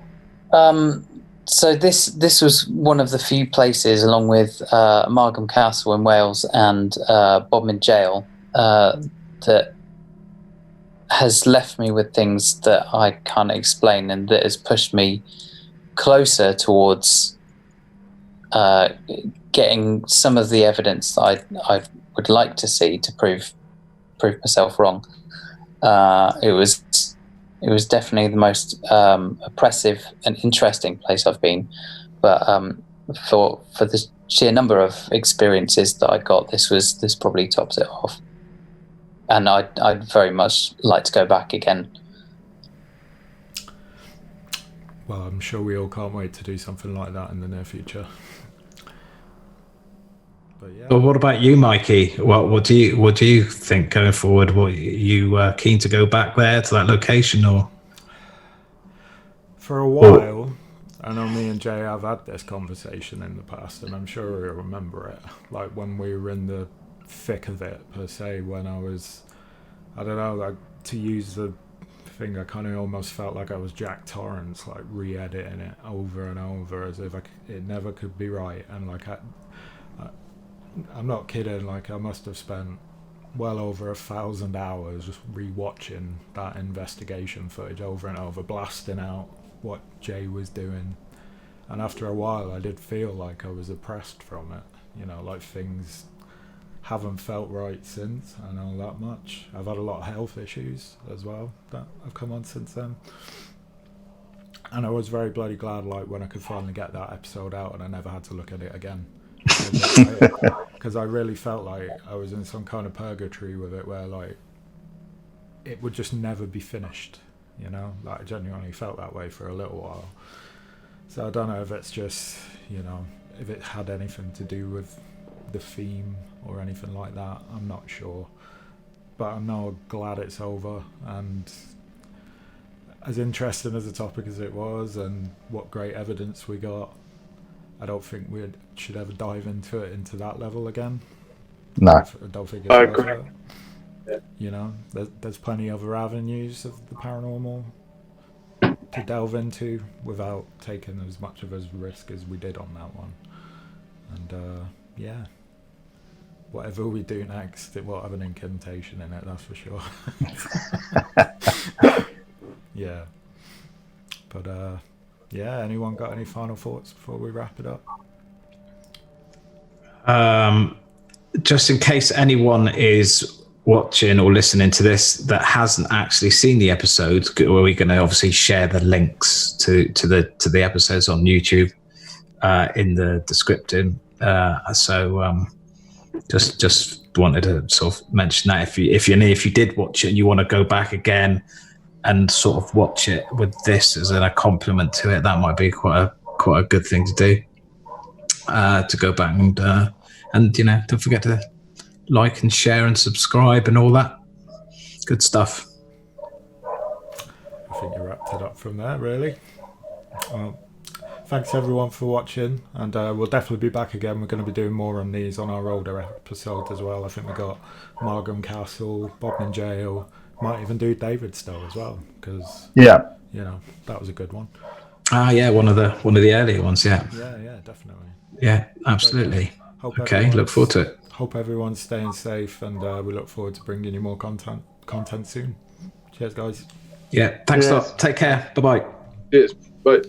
so this was one of the few places, along with Margam Castle in Wales and Bodmin Jail, that has left me with things that I can't explain, and that has pushed me closer towards getting some of the evidence that I would like to see to prove myself wrong. It was definitely the most oppressive and interesting place I've been, but for the sheer number of experiences that I got, this probably tops it off. And I'd very much like to go back again. Well, I'm sure we all can't wait to do something like that in the near future. But yeah. Well, what about you, Mikey? What do you think going forward? What, you keen to go back there to that location, or? For a while, I know me and Jay have had this conversation in the past, and I'm sure you'll remember it. Like when we were in the thick of it, per se, when I was, I don't know, like, to use the thing, I kind of almost felt like I was Jack Torrance, like re-editing it over and over as if it never could be right. And like I'm not kidding, like I must have spent well over 1,000 hours just re-watching that investigation footage over and over, blasting out what Jay was doing. And after a while I did feel like I was oppressed from it, you know, like things haven't felt right since. I know that much. I've had a lot of health issues as well that have come on since then, and I was very bloody glad like when I could finally get that episode out and I never had to look at it again, because I really felt like I was in some kind of purgatory with it, where like it would just never be finished, you know. Like I genuinely felt that way for a little while. So I don't know if it's just, you know, if it had anything to do with the theme or anything like that. I'm not sure, but I'm now glad it's over. And as interesting as the topic as it was, and what great evidence we got, I don't think we should ever dive into that level again. No, I don't think it's I worth agree. it. Yeah. You know, there's plenty other avenues of the paranormal to delve into without taking as much of a risk as we did on that one. And yeah, whatever we do next, it will have an incantation in it, that's for sure. Yeah. But yeah, anyone got any final thoughts before we wrap it up? Just in case anyone is watching or listening to this that hasn't actually seen the episodes, we're going to obviously share the links to the episodes on YouTube in the description. So just wanted to sort of mention that if you did watch it and you want to go back again and sort of watch it with this as a compliment to it, that might be quite a good thing to do. To go back and you know, don't forget to like and share and subscribe and all that good stuff. I think you wrapped it up from there, really. Thanks everyone for watching, and we'll definitely be back again. We're going to be doing more on these on our older episodes as well. I think we got Margam Castle, Bob in Jail, might even do David still as well, because yeah, you know, that was a good one. Yeah, one of the earlier ones. Yeah, Definitely. Yeah, absolutely. Okay, look forward to it. Hope everyone's staying safe, and we look forward to bringing you more content soon. Cheers, guys. Yeah, thanks a lot. Take care. Bye-bye. Cheers. Bye.